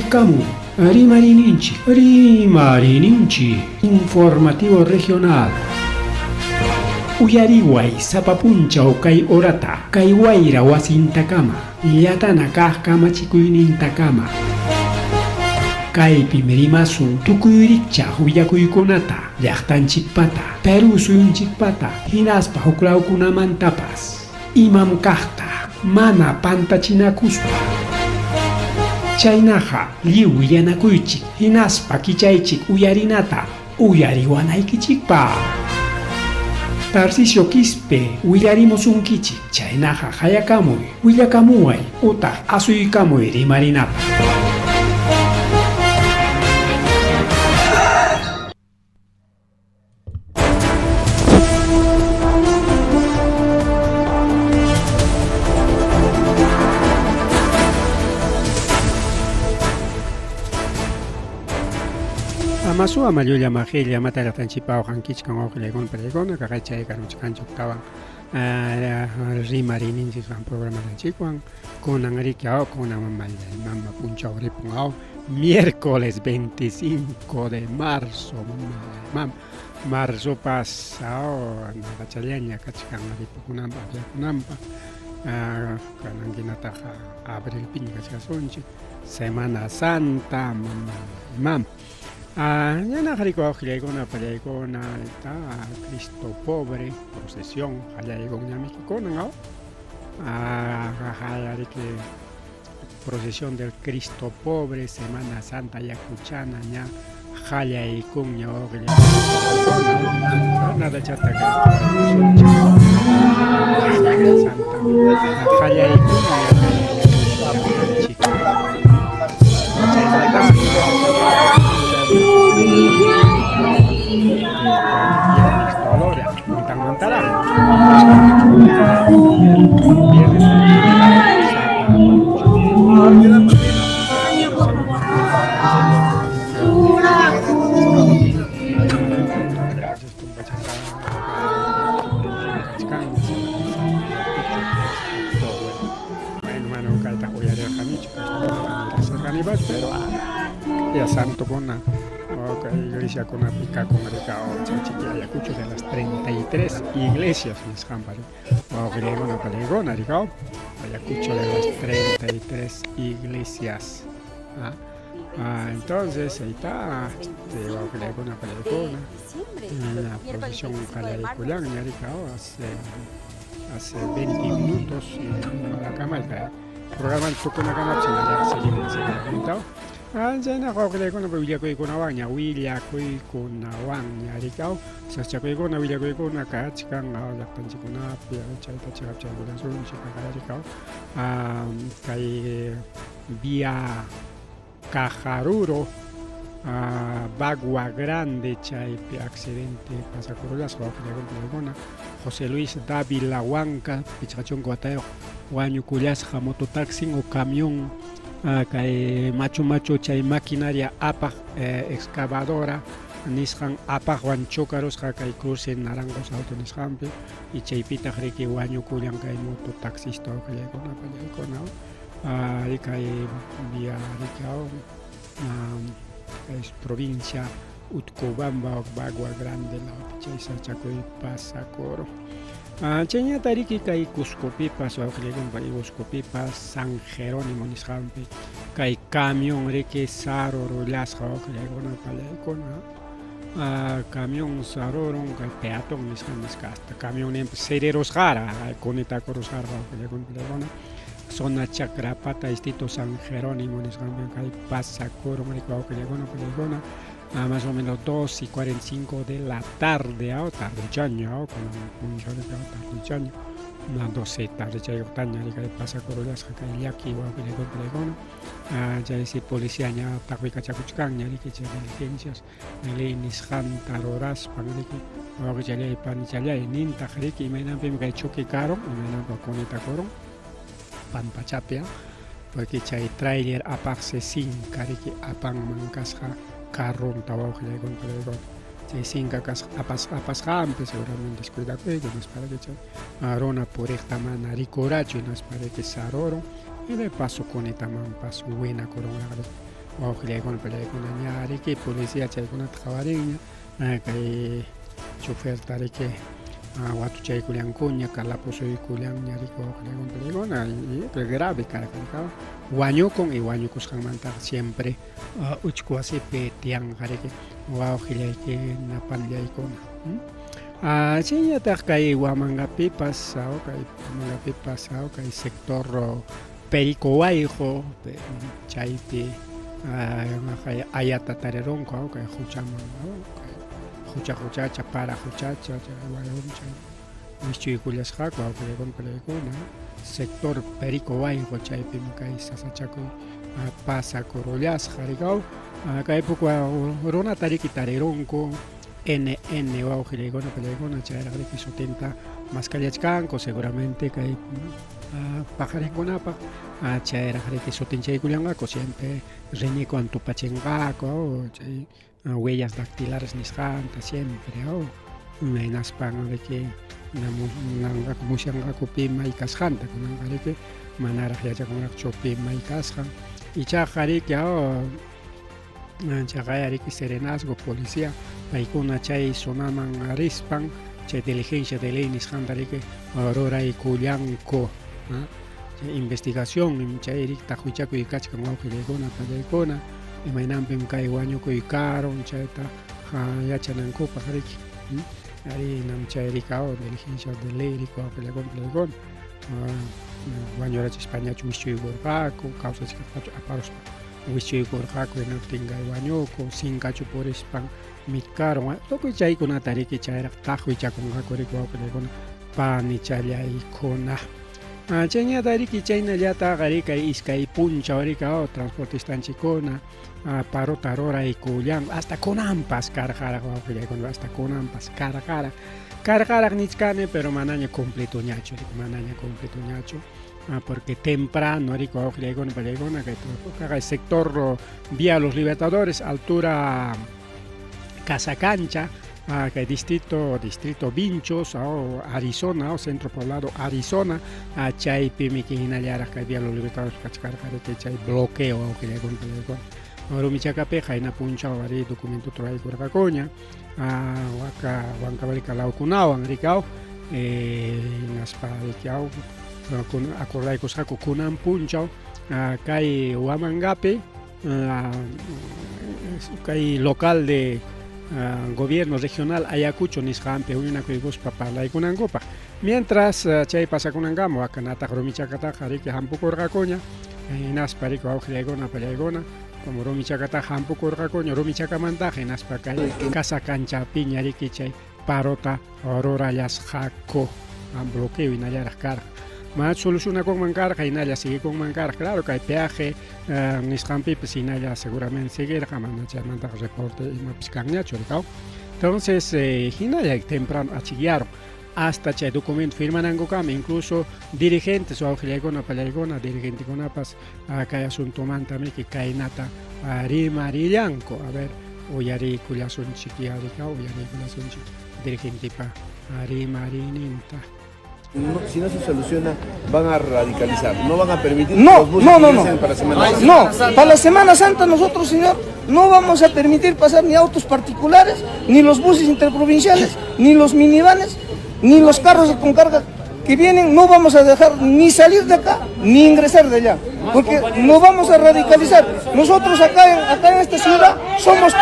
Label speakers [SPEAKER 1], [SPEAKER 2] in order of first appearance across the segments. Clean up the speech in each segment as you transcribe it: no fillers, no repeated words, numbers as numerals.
[SPEAKER 1] Kamu, Rimarininchi, Rimarininchi, informativo regional. Uyariway sapapunchaw kay orata, kay wayra wasintakama, yatana kaq kamachikuynintakama. Kaypi mirimasun tukuyrichaq willakuykunata, llaqtanchikpata, Peru suyunchikpata, hinaspa huklawkunamantapas, imam kaqta, mana pantachinakuspa. Chaynaqa lliw willanakuychik, hinaspa kichaychik uyarinata, uyariwanaykichikpa. Tarcisio Quispe, willarimusunkichik, chaynaqa hayakamuy, willakamuway, utaq asuykamuy rimarinata. Masua mayulla majilla matala tanchipao hankichkan oqlegon pregon kakachay karuchkanchuk tawan rimarininchik han programa tanchikwan kunan rikiao kunan mama punchao ripungao miércoles 25 de marzo marzo pasado nachaleña kachkan ripukunampa viakunampa kananginataqa abril piña kachkasunchik Semana Santa mam yana hariko hilayguna pallaykuna Cristo Pobre procesión hallayguna Mexicona hallariki procesión del Cristo Pobre Semana Santa yakuchana ña hallaykun ña nada chata Santa hallaykun pero ya santo con una iglesia con una pica con Ayacucho de las 33 iglesias en Escampari o griego una palegona Ayacucho de las 33 iglesias entonces ahí está griego una palegona la procesión Jalayiculan hace 20 minutos en la cámara programan tukuna kanapsina seguimos comentado jana qoqleykuna willakuykuna willakuykuna rikaw sachakuykuna willakuykuna kachkan llaqtanchikunapi chayta chiqapchaykunasunchik rikaw kay vía Cajaruro Bagua Grande chaypi accidente pasakurullasqa waqllaykunkuna José Luis Dávila Huanca pichqachunku watayoq wañukullasqa mototaxi o camión kay machu chay maquinaria apaq excavadora nisqan apaqwan chukarusqa kay cruce Naranjos auto nisqanpi y chaypitaq riki wañukullan kay mototaxista waqllaykuna pallaykuna kay vía rikaw es provincia Utcubamba Bagua Grande la chay sachakuy pasakoro chayñata riki kay Cuscopipas waqllaykunpa Cuscopipas San Jerónimo nisqanpi kay camión riki sarurullasqa waqllaykuna pallaykuna camión sarurun kay peatón nisqa hasta camión sererosqara kunitakurusqara waqllaykuna pallaykuna zona Chakrapata distrito San Jerónimo nisqanpi kay pasakoro riki waqllaykuna pallaykuna más o menos 2:45 de la tarde, tarde chaño, con un show de tarde chaño, una 12 tarde chaño, taña, y que pasa corollas, que hay aquí, o que le complegon, ya ese policía, ya tacuica chacuchcan, ya que se diligencias, le nishan taroras, paniki, o que ya le panichala, y ninta, que me dan que choque caro, y me dan con esta coro, pan pachapia, porque hay trailer a parse sin, que apan mancasja. Carro tabajo ya con peligro se singa cas apas hampe seguramente descuida que nos para que arona por esta mana ricoracho nos para que saroro y de paso con esta man paso buena corona wawqilay palaykuna ñariki policía chaykunata qhawariña kay chofer tariki watuchaykullankuña kalapusuykullan ñariki wawqilaykuna palaykuna grave karqa wañukun y wañukusqanmantaqa siempre uchku wasipi tiyanqariki wawqillaykuna panllaykuna chayñataq kay Huamangapipas kay sector Perico Wayqo chaypi ayata tarironku kay huchaman huchacha para huchacha wischuykullasqaku wawqillaykuna palaykuna sector Perico Wayqo chaypi kay sasachakuy pasakuru rikaw kaypuk runa tariki tarironku NN wawqillaykuna palaykuna chayraq sutenta mascallachkanku seguramente kay pajarinkunapaq chayraq sutinchaykullanqaku siempre riñiku antupachinqaku chay huellas dactilares nisqanta siempre hinaspan nanqaku musyanqaku pi may kasqanta kunanqa manaraq yachakunaqchu pi may kasqan ichaqa chaqay serenazgo policía paykuna chay zonaman rispan chay diligencia de ley nisqanta ruraykullanku investigación chay tajuichakuy kachkan wawqillaykuna pallaykuna imaynanpim kay wañukuykaron chayta yachanankupaq nam chay diligencia de ley wawqillaykuna pallaykuna wañurachispañachu wischuykurqaku kawsachishqachu aparuspa wischuykurqaku hinaptin kay wañuku sinkachu purispan mitkaron tukuy chaykunata chayraq tajuichakunqaku wawqillaykuna panichalyaykuna chayñata chaynallataqa kay iskay punchaw transportistanchikuna parota ruraykullan hasta kunanpas karqaraq wawqillaykuna hasta kunanpas karqaraq nichkani pero manaña completuñachu porque temprano wawqillaykuna pallaykuna kay sector Vía Los Libertadores altura Casa Cancha kay distrito Vinchos Arizona centro poblado Arizona chaypi miki hinallaraq kay Vía Los Libertadores kachkarqariki chay bloqueo wawqillaykuna pallaykuna rumichakapi hayna punchaw documento turaykurqakuña Huancavelica laukunawan rikaw hinaspa rikaw acordaykusqaku kunan punchaw kay Huamangapi kay local de gobierno regional Ayacucho nisqanpi uñunakuykuspa parlaykunankupaq mientras chay pasakunankamu akanataq rumichakataqa riki hampukurqakuña hinaspa riki wawqillaykuna pallaykuna como rumichakataqa hampukurqakuña rumichakamantaqa hinaspa kay Casa Canchapi ñariki chay parota rurallasqaku bloqueo hinallaraq karqa solucionakunman karqa hinalla siguikunman karqa claro kay peaje nisqanpipas hinalla seguramente seguirqa mana chaymantaqa reporte imapis kanñachu rikaw entonces hinalla temprano achigiaron hasta chay documento firmanankukama incluso dirigentes wawqillaykuna pallaykuna dirigentikunapas kay asuntomantamiki kaynata rimarillanku a ver uyariykullasunchik dirigentipa rimarininta.
[SPEAKER 2] Si no se soluciona, van a radicalizar, no van a permitir
[SPEAKER 3] que
[SPEAKER 2] los buses ingresen para Semana Santa.
[SPEAKER 3] No, para la Semana Santa nosotros, señor, no vamos a permitir pasar ni autos particulares, ni los buses interprovinciales, ni los minivanes, ni los carros con carga que vienen, no vamos a dejar ni salir de acá, ni ingresar de allá, porque no vamos a radicalizar. Nosotros acá en esta ciudad somos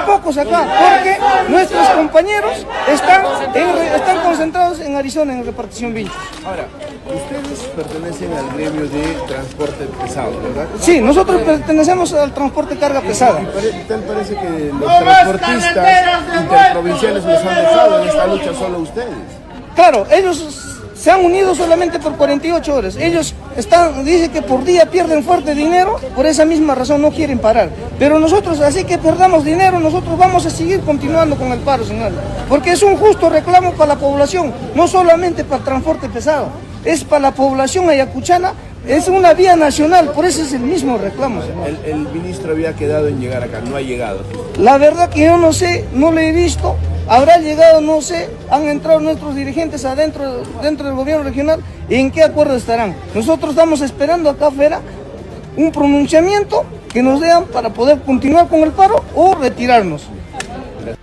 [SPEAKER 3] pocos acá, porque nuestros compañeros están concentrados en Arizona, en repartición Vinchos.
[SPEAKER 2] Ahora, ustedes pertenecen al gremio de transporte pesado, ¿verdad?
[SPEAKER 3] Sí, nosotros pertenecemos al transporte carga pesada.
[SPEAKER 2] ¿Tal parece que los transportistas interprovinciales los han dejado en esta lucha solo ustedes?
[SPEAKER 3] Claro, ellos se han unido solamente por 48 horas. Ellos dicen que por día pierden fuerte dinero, por esa misma razón no quieren parar. Pero nosotros, así que perdamos dinero, nosotros vamos a seguir continuando con el paro, señor. Porque es un justo reclamo para la población, no solamente para el transporte pesado, es para la población ayacuchana, es una vía nacional, por eso es el mismo reclamo, señor.
[SPEAKER 2] El ministro había quedado en llegar acá, no ha llegado.
[SPEAKER 3] La verdad que yo no sé, no lo he visto. Habrá llegado, no sé, han entrado nuestros dirigentes dentro del gobierno regional, ¿en qué acuerdo estarán? Nosotros estamos esperando acá afuera un pronunciamiento que nos den para poder continuar con el paro o retirarnos.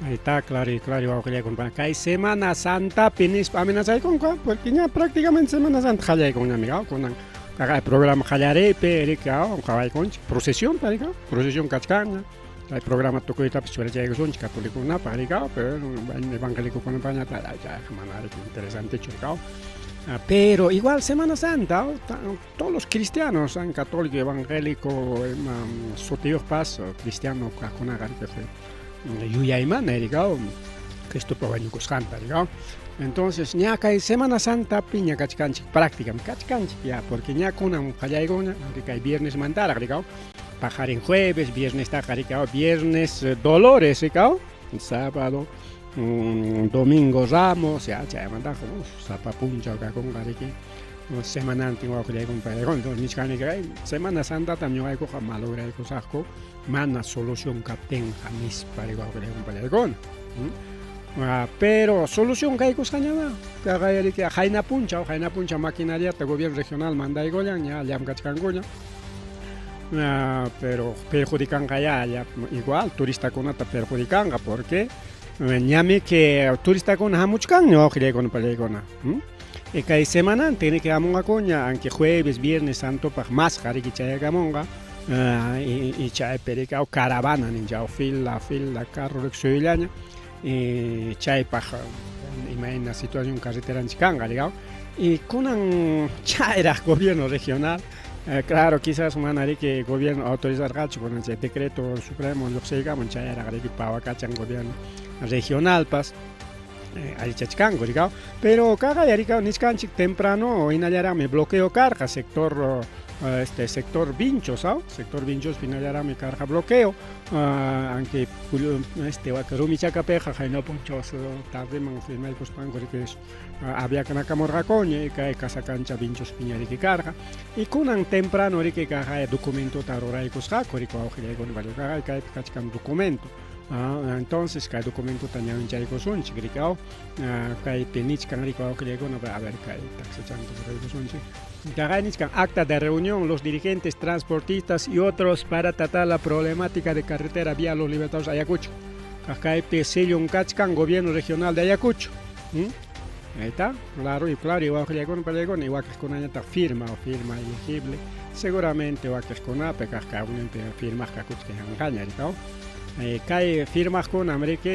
[SPEAKER 1] Ahí está, claro, con acá hay Semana Santa, penis amenazar con acá, porque ya prácticamente Semana Santa jale con amigo, con acá el programa Jallarepe, Erika, con procesión, para acá, procesión Cachcaña, el programa tocó y tapis sobre llega son católico una para acá, pero en evangélico con España, ya manera interesante chocado. Pero igual Semana Santa, todos los cristianos, católico, evangélico, sotios pas, cristiano, con agar que fue. Yuyayman, Cristo Provenico Santa, entonces, ya que hay Semana Santa, piña cachcanchi, prácticamente cachcanchi, ya, porque ya con un jayaigona, que hay viernes mandara, bajar en jueves, viernes está viernes Dolores, sábado, domingo Ramos, ya mandar, zapapuncha, con gariki, semana antigua, entonces, Semana Santa también hay cosa malo, hay cosas mana solución capten jamis para igual pero solución que hay cosa nada que jaina puncha maquinaria de gobierno regional manda y goyan ya le han cachcangoya pero perjudican ya igual turista con ata perjudican porque ñame que turista con hamuchkan no cree con palegona y que semana tiene que amonga coña aunque jueves viernes santo para más jari que chaya gamonga y chay perica o caravana ninja o fila carro rexoilaña y chay paja imagina situación carretera en Chicanga digamos y con un chaira gobierno regional claro quizás manari que gobierno autorizar gacho con el decreto supremo lo que se digamos chaira que pava cachan gobierno regional pas ahí chachcango digamos pero caga ya digamos niscanchik temprano inayara me bloqueo carga sector sector Vinchos, sector Vinchos finalizará mi carga bloqueo, aunque Wakarumi Chacapeja, Jaina Ponchos, tarde man firma el cospango que había que nakamorra coña y cae casa cancha Vinchos piñari que carga y con un temprano que caja documento tarora y cosja, corico aujile con varios caja y cae cachcan documento. Entonces, cada documento tenía un charico son, chicricao, cae penich canarico aujile con a ver cae taxa chanto por son acta de reunión los dirigentes transportistas y otros para tratar la problemática de carretera vía Los Libertados Ayacucho. Acá hay sello un cachcan gobierno regional de Ayacucho. Ahí está, claro, igual que igual que con una firma elegible, seguramente igual que con una acá una firma que engaña, ¿no? Cae firmas con América,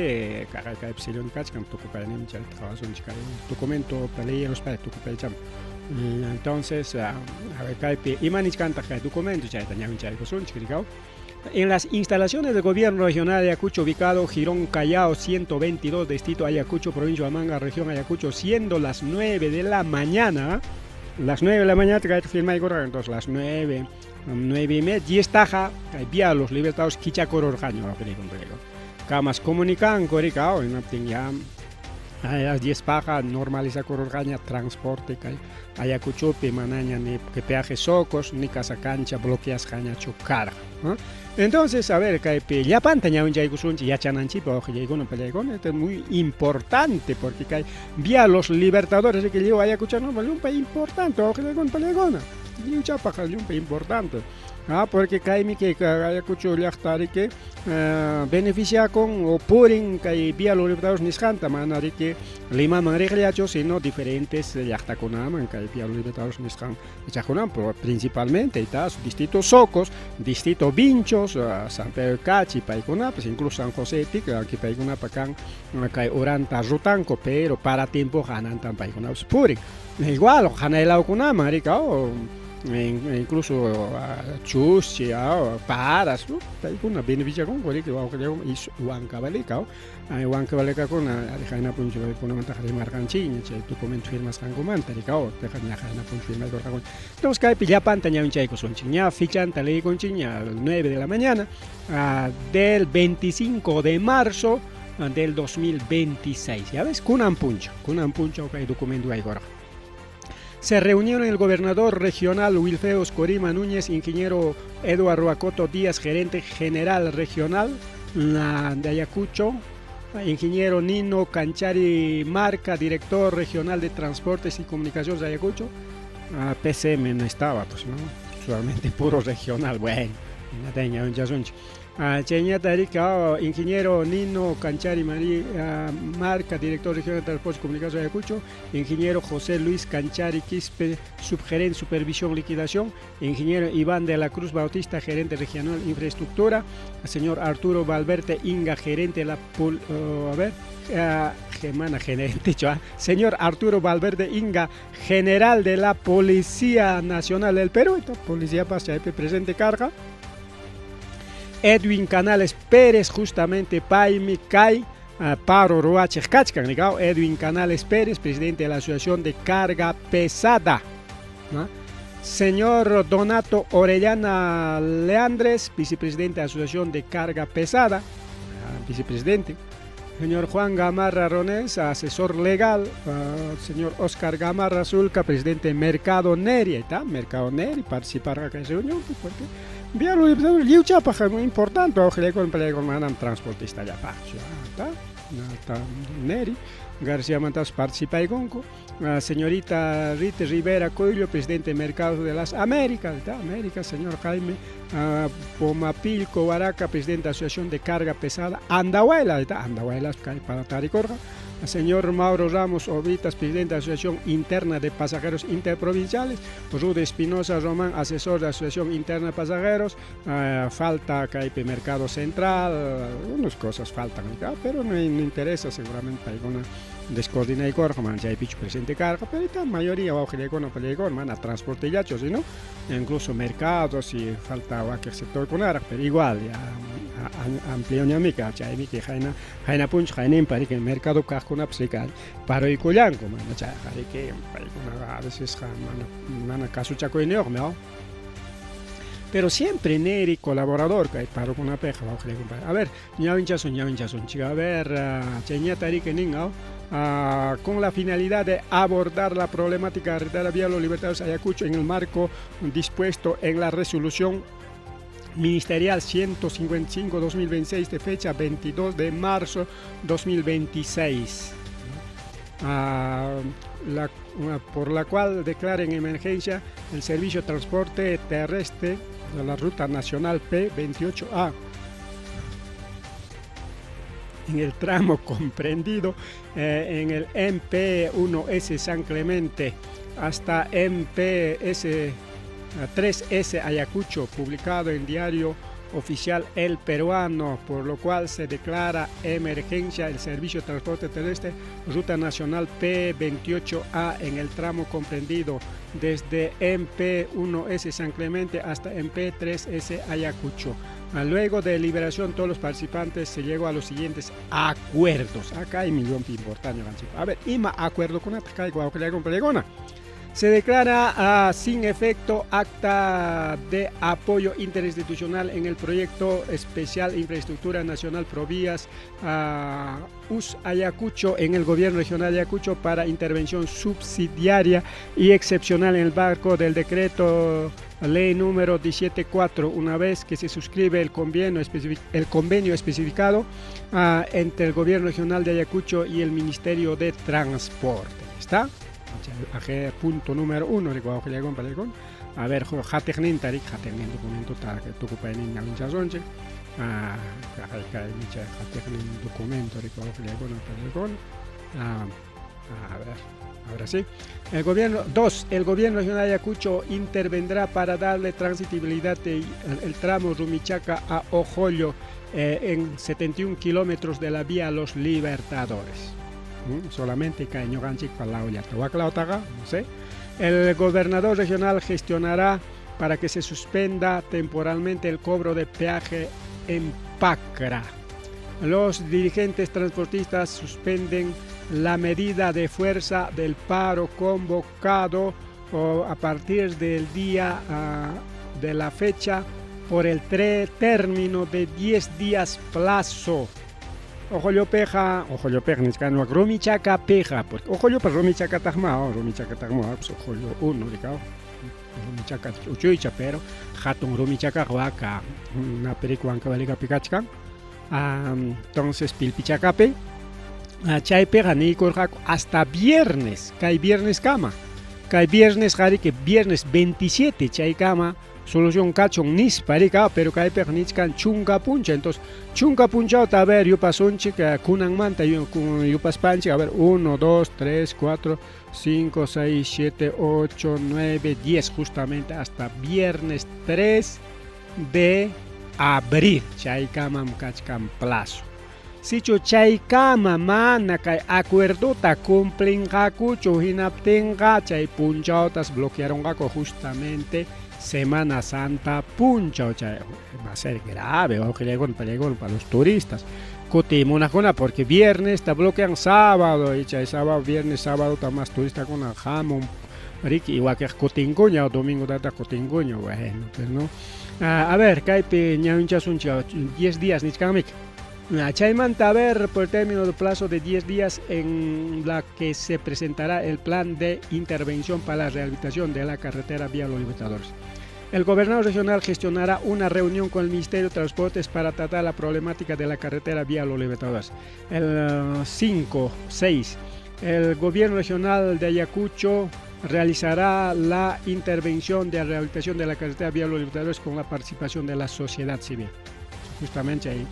[SPEAKER 1] cae epsilon cachcan, tu copa en documento para leer los para tu copa entonces, a ver, cae imanich canta que documento ya tenía un chaico son chiquicao. En las instalaciones del gobierno regional de Ayacucho, ubicado Girón Callao 122, distrito Ayacucho, provincia de Manga, región Ayacucho, siendo las 9 de la mañana, te cae firma y corre, entonces las 9 y media, 10 taja, vía Los Libertados, Quichacoro Orjaño, camas comunican, coricao, no tenía. A las 10 paja normaliza cororgaña transporte que Ayacucho manaña ni que peaje socos ni casa cancha bloqueas caña chocar entonces a ver que ya pantaña un jaigusunchi ya chananchi pero no pelegon esto es muy importante porque que vía Los Libertadores que lleva Ayacucho no vale un país importante ojo con pelegona y un chapaja un país importante porque cae que Ayacucho llachtari que beneficia con o purin que vía Los Libertadores niscanta manari que lima manregleacho sino diferentes llachtaconam que vía Los Libertadores niscan llachaconam principalmente está su distrito Socos distrito Vinchos San Pedro Cachi Paicona pues incluso San José Tica que Paicona pacan que oranta rutanco pero para tiempo ganan tan Paicona purin igual hanela con marica incluso chus paras una beneficia con que Huancabaleca Huancabaleca con Jaina Puncho con una ventaja de marcanchiña documento firmas cangomanta Jaina Puncho firma entonces cae pilla pantaña un chaico son chiña fichan tale con chiña 9 de la mañana del 25 de marzo del 2026 ya ves con un puncho que hay documento ahí ahora. Se reunieron el gobernador regional Wilfredo Corima Núñez, ingeniero Eduardo Acoto Díaz, gerente general regional de Ayacucho, ingeniero Nino Canchari Marca, director regional de Transportes y Comunicaciones de Ayacucho. PCM no estaba, pues, ¿no? solamente puro regional, bueno, nateña un yasunch. Cheñata Rica, ingeniero Nino Canchari María Marca, director regional de Transportes y Comunicaciones de Ayacucho, ingeniero José Luis Canchari Quispe, subgerente Supervisión Liquidación, ingeniero Iván de la Cruz Bautista, gerente regional Infraestructura, señor Arturo Valverde Inga, gerente de la señor Arturo Valverde Inga, general de la Policía Nacional del Perú, Policía Pasa presente carga. Edwin Canales Pérez, justamente Paimi Kai, Paro Roache Kachkan, Edwin Canales Pérez, presidente de la Asociación de Carga Pesada. ¿No? Señor Donato Orellana Leandres, vicepresidente de la Asociación de Carga Pesada, vicepresidente. Señor Juan Gamarra Ronés, asesor legal. Señor Oscar Gamarra Zulca, presidente de Mercado Neri. Ahí está, Mercado Neri, participar en esa reunión, porque bien, lo chapa muy importante, ojalá con manam transportista ya pa, está Neri, García Mantas participa y gonco, señorita Rita Rivera Coelho, presidente de Mercado de las Américas, señor Jaime Pomapilco Baraca, presidente de la Asociación de Carga Pesada, Andahuayla, para Taricorga. Señor Mauro Ramos Obritas, presidente de la Asociación Interna de Pasajeros Interprovinciales, Rude Espinosa Román, asesor de la Asociación Interna de Pasajeros, falta Caipe Mercado Central, unas cosas faltan, pero no interesa, seguramente hay una descoordina y corja, man, ya hay picho presente carga, pero la mayoría va a a transporte y yacho, sino incluso mercados y falta cualquier sector con ara, pero igual ya amplio ñamica, chay mi que jaina punch jaina para que el mercado cajuna psical para y coyanco, man, chay que a veces mana caso chaco y neor, ¿no? Pero siempre Neri colaborador que paro con una peja, a ver, ñavinchason, chica, a ver, cheñata que ninga, con la finalidad de abordar la problemática de la vía Los Libertadores Ayacucho en el marco dispuesto en la resolución ministerial 155-2026 de fecha 22 de marzo 2026, por la cual declara en emergencia el servicio de transporte terrestre de la ruta nacional P28A en el tramo comprendido en el MP1S San Clemente hasta MPS 3S Ayacucho, publicado en Diario Oficial El Peruano, por lo cual se declara emergencia el servicio de transporte terrestre Ruta Nacional P28A en el tramo comprendido desde MP1S San Clemente hasta MP3S Ayacucho. Luego de deliberación, todos los participantes se llegó a los siguientes acuerdos. Acá hay millón de importancia. A ver, ima acuerdo con Atacay Guauquilagón. Se declara sin efecto acta de apoyo interinstitucional en el proyecto especial Infraestructura Nacional Provías US Ayacucho en el Gobierno Regional de Ayacucho para intervención subsidiaria y excepcional en el marco del decreto ley número 174, una vez que se suscribe el convenio especificado entre el Gobierno Regional de Ayacucho y el Ministerio de Transporte. ¿Está? Punto número 1, a ver, jategnin documento que tu ocupain en la zonche, documento a ver, ahora sí. El gobierno regional de Ayacucho intervendrá para darle transitibilidad el tramo Rumichaca a Ojollo en 71 kilómetros de la vía Los Libertadores. Solamente caño ganchik para la olla, no sé. El gobernador regional gestionará para que se suspenda temporalmente el cobro de peaje en Pacra. Los dirigentes transportistas suspenden la medida de fuerza del paro convocado a partir del día de la fecha por el término de 10 días plazo. Ojollo peja, niscano Rumichaca peja, porque ojollo para Rumichaca tagma, pues ojollo uno, digamos. Rumichaca uchuicha, pero hatun Rumichaca huaca, una pericuanca valiga picachcan. Entonces pilpichacape, chay peja ni corjaco hasta viernes, cae viernes cama. Cae viernes, jari que viernes 27 chay cama, solución cachon nisparica, pero que hay pernichkan chunga puncha. Entonces, chunga puncha, a ver, yo paso un chica, kunan manta, yo pas panchi, a ver, 1, 2, 3, 4, 5, 6, 7, 8, 9, 10, justamente hasta viernes 3 de abril. Chaykamam kachkan plazo. Si chaykama mana kay acuerdo ta cumplen gaku chuhinaptenga chay punchautas bloquearon gaku justamente Semana Santa punchao chay va a ser grave peligro para los turistas. Cotimuna porque viernes te bloquean sábado y chay sábado viernes sábado está más turista con el jamón. Igual que Cotinguña o domingo data Cotinguña, bueno, pues no. A ver, kay ñaunchas un 10 días ni chamik. Chaymanta a ver por término de plazo de 10 días en la que se presentará el plan de intervención para la rehabilitación de la carretera Vía Los Libertadores. El gobernador regional gestionará una reunión con el Ministerio de Transportes para tratar la problemática de la carretera Vía Los Libertadores. El 5-6, el gobierno regional de Ayacucho realizará la intervención de rehabilitación de la carretera Vía Los Libertadores con la participación de la sociedad civil. Justamente ahí.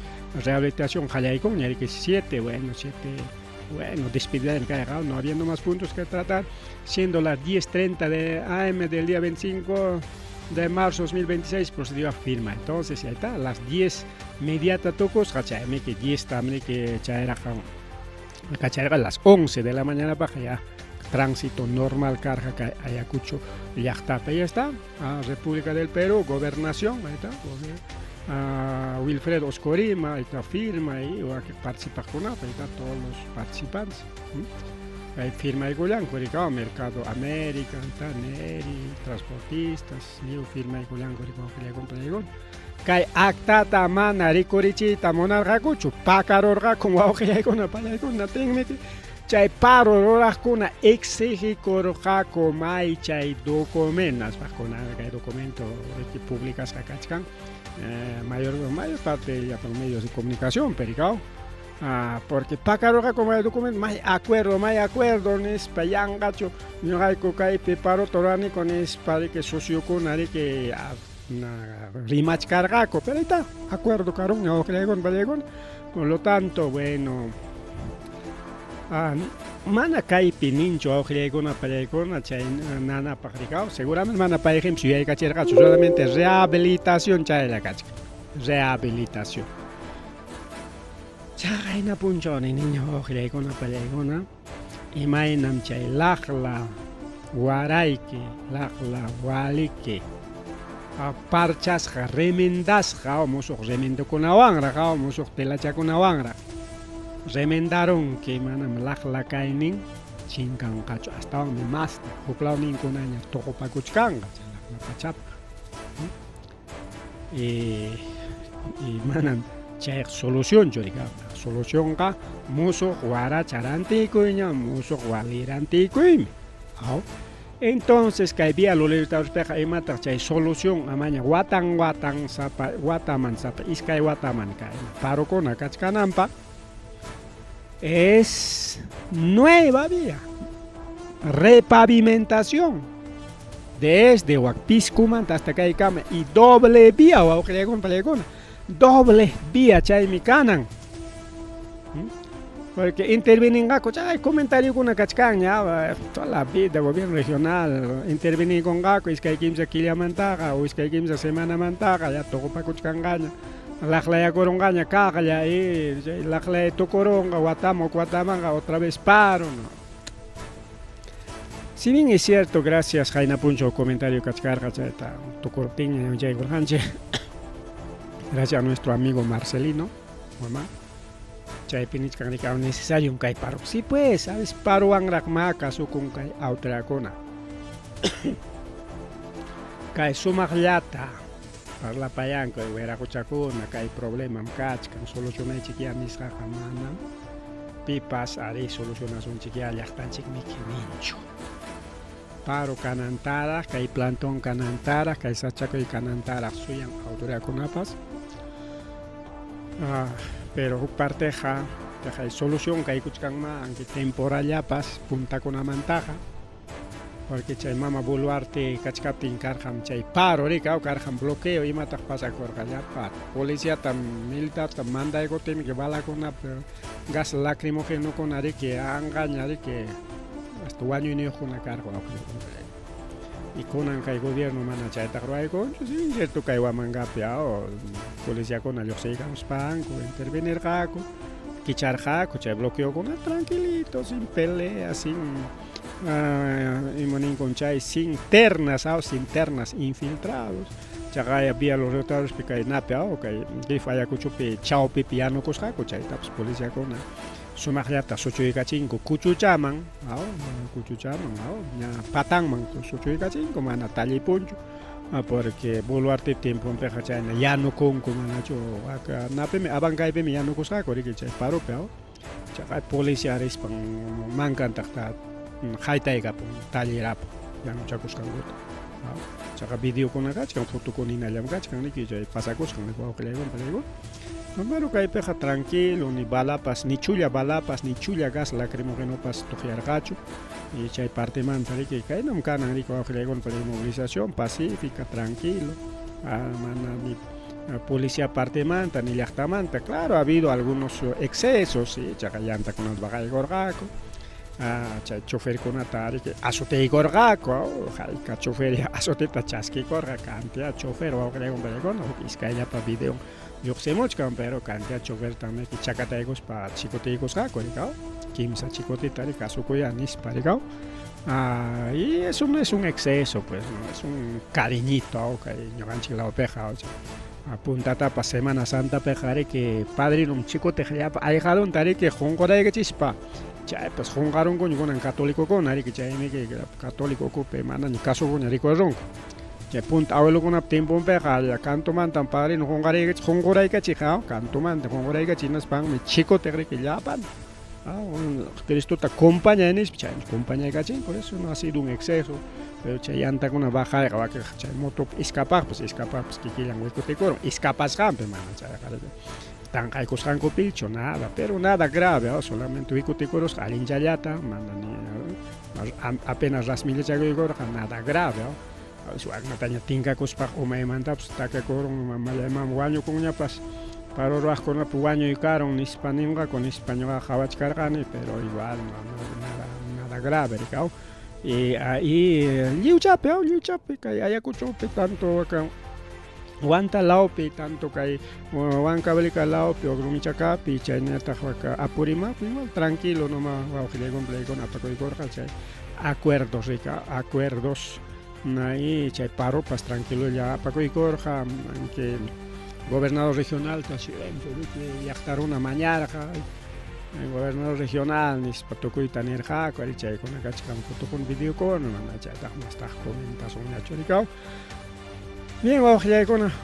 [SPEAKER 1] Rehabilitación Jayaicón, ya que 7, bueno, despedida del cargado, no habiendo más puntos que tratar, siendo las 10:30 de AM del día 25 de marzo 2026 procedió a firma. Entonces, ahí está, las 10 mediata tocos, cachayme que 10 también que chaera a las 11 de la mañana para ya tránsito normal carga que Ayacucho, ya está, República del Perú, gobernación, ahí está, Wilfredo Oscorima, ahí está firma y que participa con ahí está todos los participantes. Ahí firma el Gulán, Mercado América, Neri, transportistas, yo firma el Gulán, Kai acta tamana ricorichi tamonar racucho, pacarorga con guauja con la pala con la técnica. Chay paro rolas con exige corja comai chay documentas, con documento que publicas acá. Mayor parte ya por medios de comunicación, pericao. Porque pacaroja como el documento, más acuerdo, nes payang gacho, no hay coca y peparo torani con es para que socio con nadie que rimach cargaco, pero ahí está, acuerdo carón, no con por lo tanto, bueno. Mana kai pinincho o gregona peregona chay nana pagricao seguramente mana pa ejemplo si hay cachera solamente rehabilitación chay la cacha rehabilitación chay na punchone niño o gregona peregona y mainam chay lachla guaraike lachla walike a parchas remendas mozo remendo con awangra mozo telacha con awangra remendaron que manam la kainin chinkan cacho hasta mi masta juklao nin con aña toco pa kuchkanga la pachap y manam chay solución yo diga solución ka muso guara charanti kuña muso gualiranti kuim entonces que vía lo le está espeja y mata chay solución amaña watan sapa wataman sapa iskay wataman kai paro con akachkanampa es nueva vía, repavimentación desde Huacpiscuman hasta Caicama y doble vía o doble vía Chaimicanan. Porque intervienen gaco, hay comentario con una cachcaña, toda la vida gobierno regional, intervenir con gaco, es que hay 15 kilomantaga o es que hay 15 semana mantaga, ya toco para cuchcangaña. La corongaña cagalla y la tocoronga guatamanga otra vez paro no. Si bien es cierto, gracias Jaina Puncho comentario cachcarga tocorpiña gracias a nuestro amigo Marcelino mamá chay pinichka necesario un kai paro sí pues sabes paro angragma caso con kai autracona kai sumaglata parla payanco y hubiera cochacuna que hay problema mcachcan soluciona chiquilla misca jamana pipas haré solucionas un chiquilla ya están chiquimiquincho paro canantaras que hay plantón canantaras que hay sachaco y canantaras suyan autoridad con apas pero parte ja hay solución que hay cuchcan más aunque temporal ya pas punta con una mantaja porque chay mama Boluarte kachkaptin karham chay paro rika karham bloqueo imataq pasakurqa llapa policía tam militar tam mandaykutimi que balakuna gas lacrimógeno kunari que angañari que hasta wañuyniyuqkuna karqa y kunan kay gobierno mana chaytaq ruwaykunchu sí cierto kay wamankapi policíakuna lluqsiykamuspanku intervenirqaku kicharqaku chay bloqueokuna tranquilito sin pelea sin sin ternas infiltrados. Chagaya vía los resultados que hay napia o que falla cuchupe chao pipiano cosjaco chay taps policía con sumajata socho y cachinco cuchuchaman ya patangman socho y cachinco mana tali puncho porque Boluarte tiempo empeja chayna ya no con manacho acá nape me abangai me ya no cosjaco que chay paro peo chagay policía respan mancan takta haitaiga talirapo ya no chacos canguta chaca video con acá chaca foto con inalam gacha kan ni que pasacos kan ko kelego pelego pero que peja tranquilo ni balapas ni chulla gas lacrimógeno pas tojiar gacho y chay parte mantari que cae no kan ni ko kelego pelego movilización pacífica tranquilo mana ni policía parte manta ni llachtamanta claro ha habido algunos excesos sí chaca llanta con el bagay gorgaco chay chofer con atari que azote gorgaco ka chofer azote tachaski gorga cantidad chofer o creo un belego no iskaya pa video yo sé mucho pero cantidad chofer también que chacataigos pa chicoteigos gaco digao kimsa chicote tari caso coyanis parigao y eso no es un exceso pues no es un cariñito que ganchi la opeja apuntata pa Semana Santa pejare que padre un chico te ha dejado un tari que jongora que chispa chay pues jungaron con católico con ari que chay que católico cope mana ni caso con ari ko ronco chay punta awelo con tiempo peja ya canto man tan padre no jongare que jongora que chica canto man de jongora que chinas pan mi chico te que ya pan Cristo te acompaña en es chay acompaña que chay por eso no ha sido un exceso pero chay anta con una baja que chay moto escapar pues que quieran hueco te coro escapas rampe mana chay tan hay cosas picho nada pero nada grave solamente uicoticoros alinjayata apenas las miles de euros nada grave no tenía tinga cospa o me manda pues taque con malemam guaño con una pas para roas con la puaño y caro un hispaninga con española javach cargani pero igual nada grave cao y ahí liuchape que haya cuchope tanto acá Wanta laupe tanto que wanka belika laupe o grumichaka pichanya tajaka apurima igual tranquilo no más baujile con apaco y corja chay acuerdos ahí chay paro pas tranquilo ya apaco y corja que gobernador regional casi que yachtar una mañana el gobernador regional ni patoco y taner ja chay con acá chicam foto con video con mana chay ta más ta comentas una choricao. Bien, vamos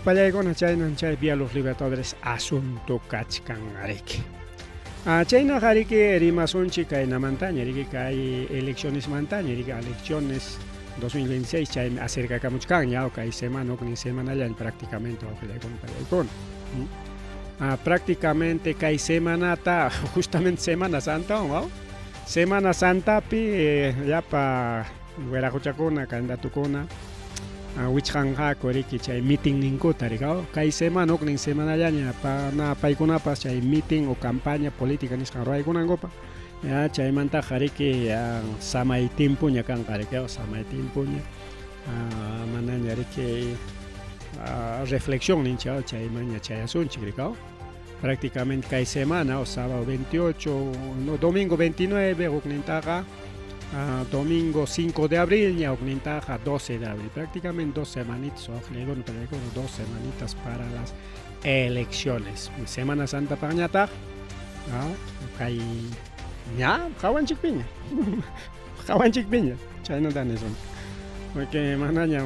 [SPEAKER 1] para con China, vía los Libertadores, asunto cachcan areque. China harike rimason chica en la montaña, que hay elecciones montaña, elecciones 2026, chay acerca de muchcaña, o que hay semana o ni semana ya prácticamente con prácticamente que hay semana justamente Semana Santa, ¿no? Semana Santa ya para Hueracochacona, Candatucona. Wichanga koriki chay meeting ninko tarigao kai semana ok ning semana llanya pa na paikuna pas chay meeting o campaña política nis kanroy kunangopa ya chay manta hariki samay timpunya kan karikao samay timpunya mananya riki reflexión nincha chay manya chay asun chigrikao prácticamente kai semana o sábado 28 no domingo 29 ok nintaga domingo 5 de abril ya aumentaja 12 de abril prácticamente 2 semanitas 2 semanitas para las elecciones Semana Santa para ñata hay ya jawan chikpiña chay no dan eso porque manaña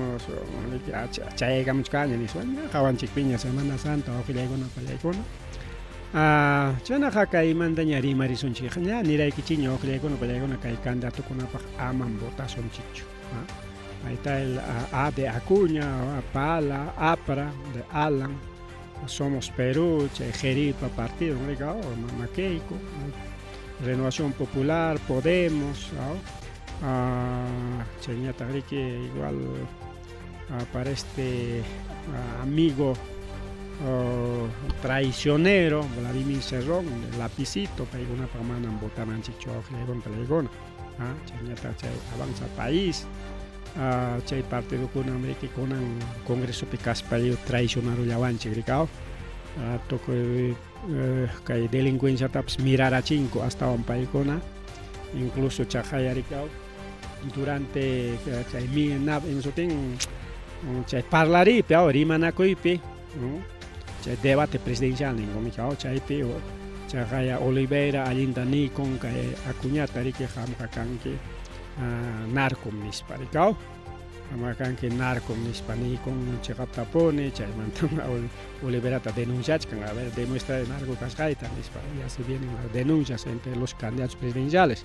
[SPEAKER 1] chay gamuchcaña ni sueña jawan chikpiña Semana Santa o filegona palegona chana haka imandaña rimari son chiña ni ray kichiño creo no pelego na kai candidato con aman votación chicho ahí está el A de Acuña Pala APRA de Alan Somos Perú Jeripa partido Maqueico Renovación Popular Podemos Chaynata que igual para este amigo traicionero Vladimir Cerrón, el lapicito, paiguna pamanan botanan chicho con pelegona, chaynata chay avanza país, chay partido con América con congreso picas país traicionario yavanche gricao, toco que delincuencia taps mirar a cinco hasta un paigona, incluso chajayaricao durante chay mi nab en soting chay parlari pe ahora imanakoipe chay debate presidencial ningo chao chay pe chaya Oliveira alintani con que acuñata ri que hamka kanke narcomis paricao amakanke narcomis pani con chegaptapone chay mantama Oliveira ta denuncias que a ver demuestra de narco cascaita ya se vienen las denuncias entre los candidatos presidenciales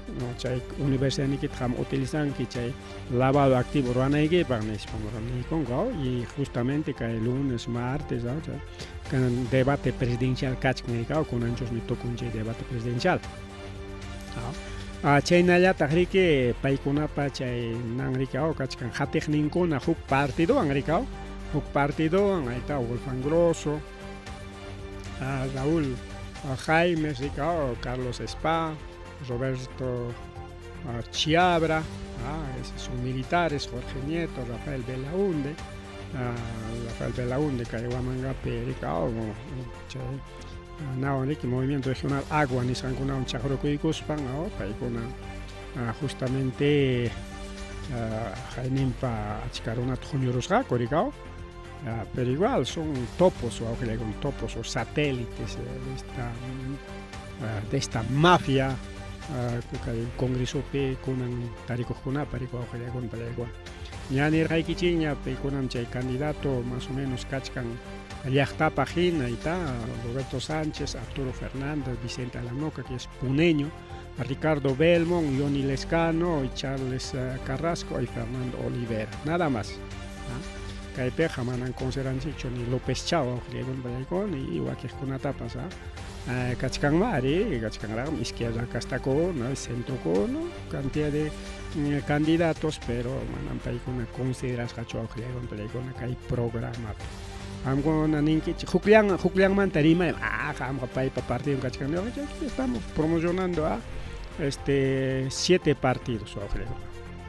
[SPEAKER 1] no chay universidad ni que utilizan que chay lavado activo ruanaige para ni con y justamente que el lunes martes con debate presidencial cachmericao con anchos ni tocun debate presidencial China ya tahrike paikuna pa chay nangricao cachkan hatechninkuna huk partido angricao huk partido angaita Wolfgang Grosso Raúl Jaime Ricao Carlos Spa Roberto Chiabra, esos son militares, Jorge Nieto, Rafael Belaunde, Cayuamanga, Pericao, Movimiento Regional Agua, Nisancuna, un Chajrocuicus, Paicuna, justamente Jainimpa, Chicarona, Tunyorusga, Coricao, pero igual son topos o satélites de esta mafia. El Congreso pe con Tarico Juna, Parico con Palegón. Ya ni Raikichiña, pe con un candidato más o menos cachcan Aliachta Pagina y ta, Roberto Sánchez, Arturo Fernández, Vicente Alanoca, que es puneño, Ricardo Belmont, Johnny Lescano, y Charles Carrasco y Fernando Olivera. Nada más. Caipe jamanan consideran chicho ni López Chao, con Palegón y Huaquez con Atapas. Cachcan Mari, Cachcan Ram, izquierda Castaco, ¿no? Centro con cantidad de candidatos, pero manan paikuna consideras cacho con pelegona que hay programa. Amgo naninki Julián Mantarima, jamgo pai pa partido Cachcan. Estamos promocionando a 7 partidos,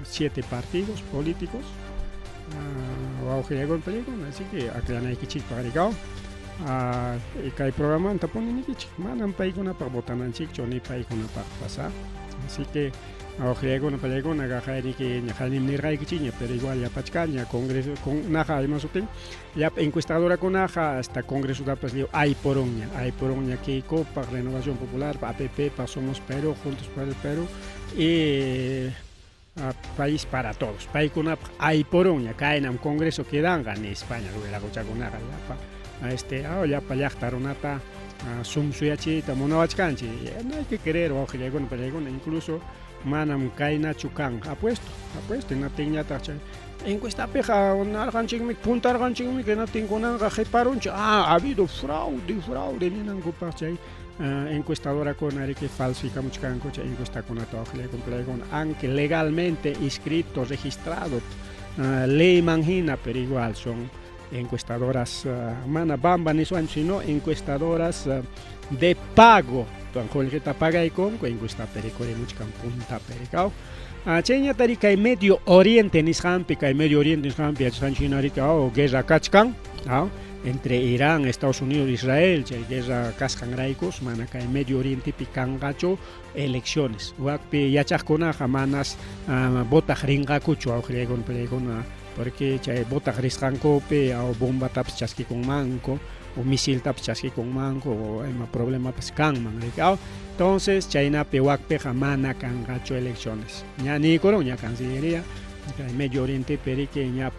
[SPEAKER 1] 7 partidos políticos. Con pelegona, así que aclaran que chic parigao. Kay programa tapon ni kichik manan paikuna pa botanan chik choni paikuna pa pasa así que ahora na palegona gajari que nyahanim ni rai kichiña pero igual ya pachcaña congreso con naja y más utin ya encuestadora con naja hasta congreso da pues hay poroña que copa renovación popular pa APP pa Somos Perú Juntos por el Perú y país para todos paikuna hay poroña caen a un congreso que dan en España lo de la cocha con naja ya para allá taronata sumsuyachi tamonawachkanchi no hay que querer incluso manam kaina chukan apuesto en la teña tacha encuesta peja un arganching punta arganching que no tengo nada que paroncha ha habido fraude ni nango parchay encuestadora con ari que falsifica muchkan coche encuesta con con aunque legalmente inscrito registrado ley mangina pero igual son encuestadoras mana bamba ni son sino encuestadoras de pago tuan que paga y con encuesta perico de muchkan punta pericao chenya tarika y Medio Oriente ni sampika y Medio Oriente ni sampia chanchinarika o guerra kachkan entre Irán, Estados Unidos, Israel, guerra kaskan raikos manaka y Medio Oriente picangacho elecciones wakpi yachakona jamanas bota ringa kucho auregon pelegona porque chay bota riscanco pe o bomba taps chaski con manco o misil taps chaski con manco o hay más problema pues can mangricao entonces chayna pe wakpe jamana cangacho elecciones ña ni coroña cancillería que Medio Oriente perique ña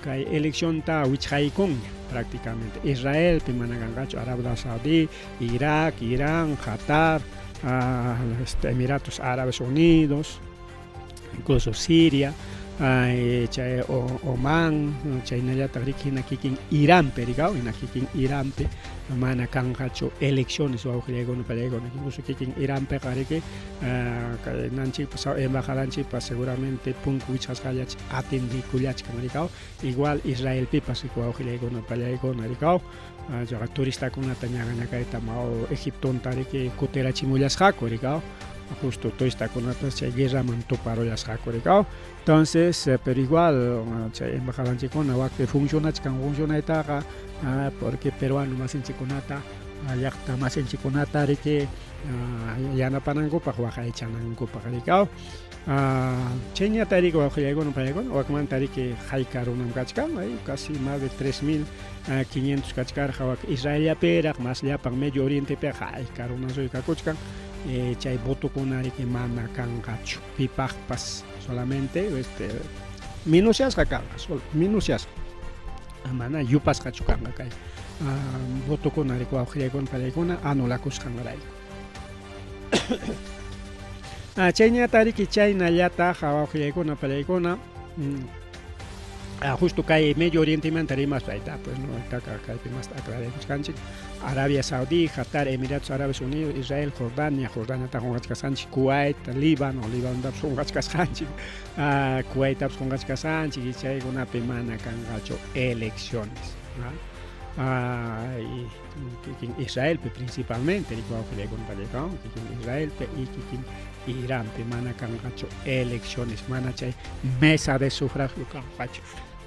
[SPEAKER 1] kay elección ta wichai con prácticamente Israel pe managangacho Arabia Saudí Irak Irán Qatar Emiratos Árabes Unidos incluso Siria chay Oman, chaynallataq riqhina kikin Iranpi riqaw, hina kikin Iranpi mana kanqachu elecciones wawqillaykuna pallaykuna, incluso kikin Iranpiqa riqi nanchikpas embajadanchikpas seguramente punku wichqasqallach atendikullachkan riqaw, igual Israelpipas wawqillaykuna pallaykuna riqaw, chaqa turistakunata ñaqa mao Egiptonta riqi kutirachimullasqaku riqaw, justo turistakunapas chay guerraman tuparullasqaku riqaw. Entonces, pero igual, chay embajadanchikuna wakpi funcionaytaqa, porque peruano masinchikunata, llaqta masinchikunata riqi yanapanankupaq waqaychanankupaq riqaw. Chayñata riqi wawqillaykuna pallaykuna wakmanta riqi hayka runam kachkan, casi más de 3.500 kachkarqa wak Israelapiraq, más llapan Medio Orientepiraq hayka runasun kakuchkan. Chay votukuna riqi mana kanqachu pipaqpas solamente minuciasqa kanqa, minuciasqa mana yupasqachu kanqa kay votukuna riqi wawqillaykuna pallaykuna anulakusqanrayku. Chayñata riqi chaynallataq wawqillaykuna pallaykuna justo kay Medio Orientemanta rimaspa pues no kaypi mas aclaraykusqanchik Arabia Saudí, Qatar, Emiratos Árabes Unidos, Israel, Jordania qunqachkasanchik, Kuwait, Líbanotapas qunqachkasanchik, Kuwaitapas qunqachkasanchik y chaykunapi mana kanqachu elecciones, kikin Israelpi principalmente riqi wawqillaykuna pallaykuna, kikin Israelpi y kikin Iranpi mana kanqachu elecciones, mana chay mesa de sufragio kanqachu.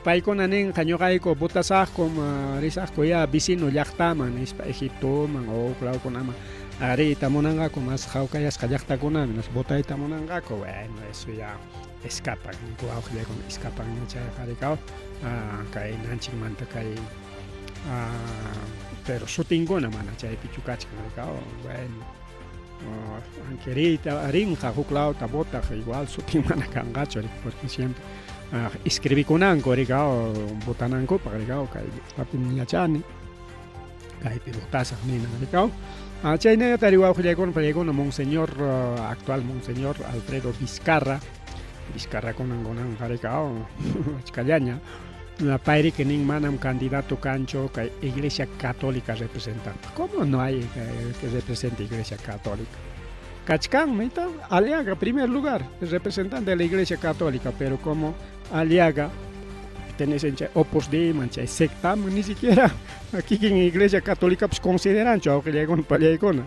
[SPEAKER 1] Paykuna ninqa ñuqayku votasaqkum risaqku ya vecino llaqtaman Egiptoman o claukunaman ariyta munanqaku mas hawkayasqa llaqtakunaman votayta munanqaku, bueno eso ya escapan wawqillaykuna escapan chayqa riqaw kay nanchikmanta kay pero sutinkuna mana chaypi chukachkan riqaw, bueno aunque rinqa huk lawta votaq igual sutin mana kanqachu porque siempre escribikunanku riqaw votanankupaq riqaw kay llaqtapi yachani kaypi votasaq nina riqaw. Chaynallatari wawqillaykuna pallaykuna Monseñor actual Monseñor Alfredo Vizcarrakunankunanqa riqaw achkallaña payriqi nin manam candidato kanchu kay Iglesia Católica representante. ¿Cómo no hay que represente Iglesia Católica? Kachkanmi Aliaga, primer lugar, es representante de la Iglesia Católica, pero como Aliaga pertenece a Opus Dei, secta, ni siquiera aquí en la Iglesia Católica pues consideran que pallaykuna,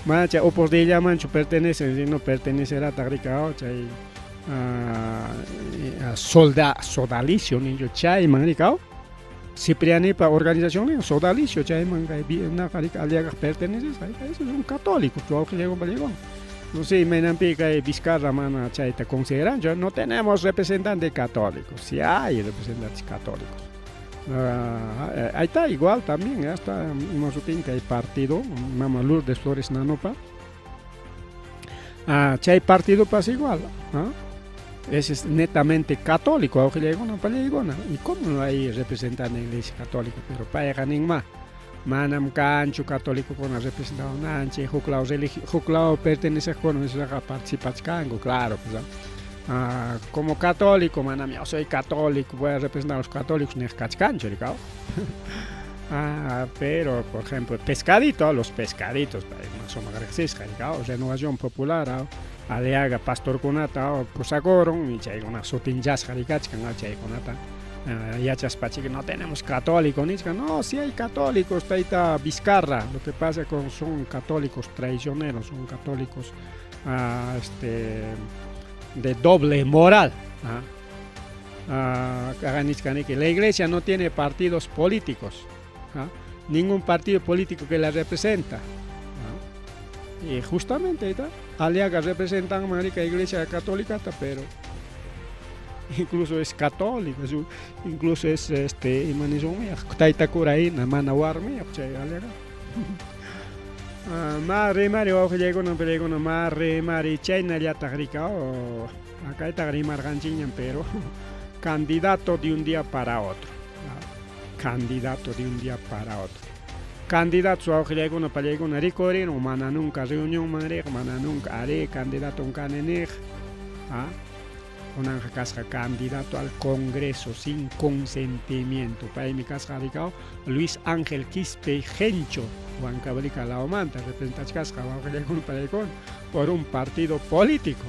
[SPEAKER 1] mancha Opus Dei llaman pertenece, si no pertenecerá a Taricao, chay sodalicio ni yo chay manicao. Ciprianipa organización sodalicio chayman na Aliaga pertenece, eso es un católico, no sé, menampi kay Vizcarra mana chayta consideran, no tenemos representantes católicos, sí hay representantes católicos. Ahí está igual también, hasta Masutin que hay partido, Mama Lourdes Flores Nanopa, chay partido pasa igual, ese es netamente católico, y cómo no hay representante en la Iglesia Católica, pero para ganar más. Manam cancho católico con representado nanche, juclao pertenece con esa participación, claro, pues, como católico, manam yo soy católico, voy a representar a los católicos en el cachcancho, pero por ejemplo los pescaditos, son agresivos, Renovación Popular, Aliaga Pastor Kunata, Pusagoron, y chay una sotinjas jaricachkan, chay kunata. Que no tenemos católicos, no, sí hay católicos, está Vizcarra, lo que pasa con son católicos traicioneros, son católicos de doble moral. La Iglesia no tiene partidos políticos, ningún partido político que la representa. Y justamente Aliaga representan a la Iglesia Católica, pero incluso es católico, incluso es Taitakura ahí, Namana Warmi, Mari wawqillaykuna pallaykuna Mari chaynallata riqaw akayta rimarqanchikñan, pero candidato de un día para otro, candidato de un día para otro. Candidatos wawqillaykuna pallaykuna rikurin mana nunca reunión manriq, mana nunca ari candidato kaneniq, Kunanja kasqa candidato al Congreso sin consentimiento. Paimi kasqa rikao Luis Ángel Quispe Gencho, Huancabrica Laomanta, representante kasqa por un partido político.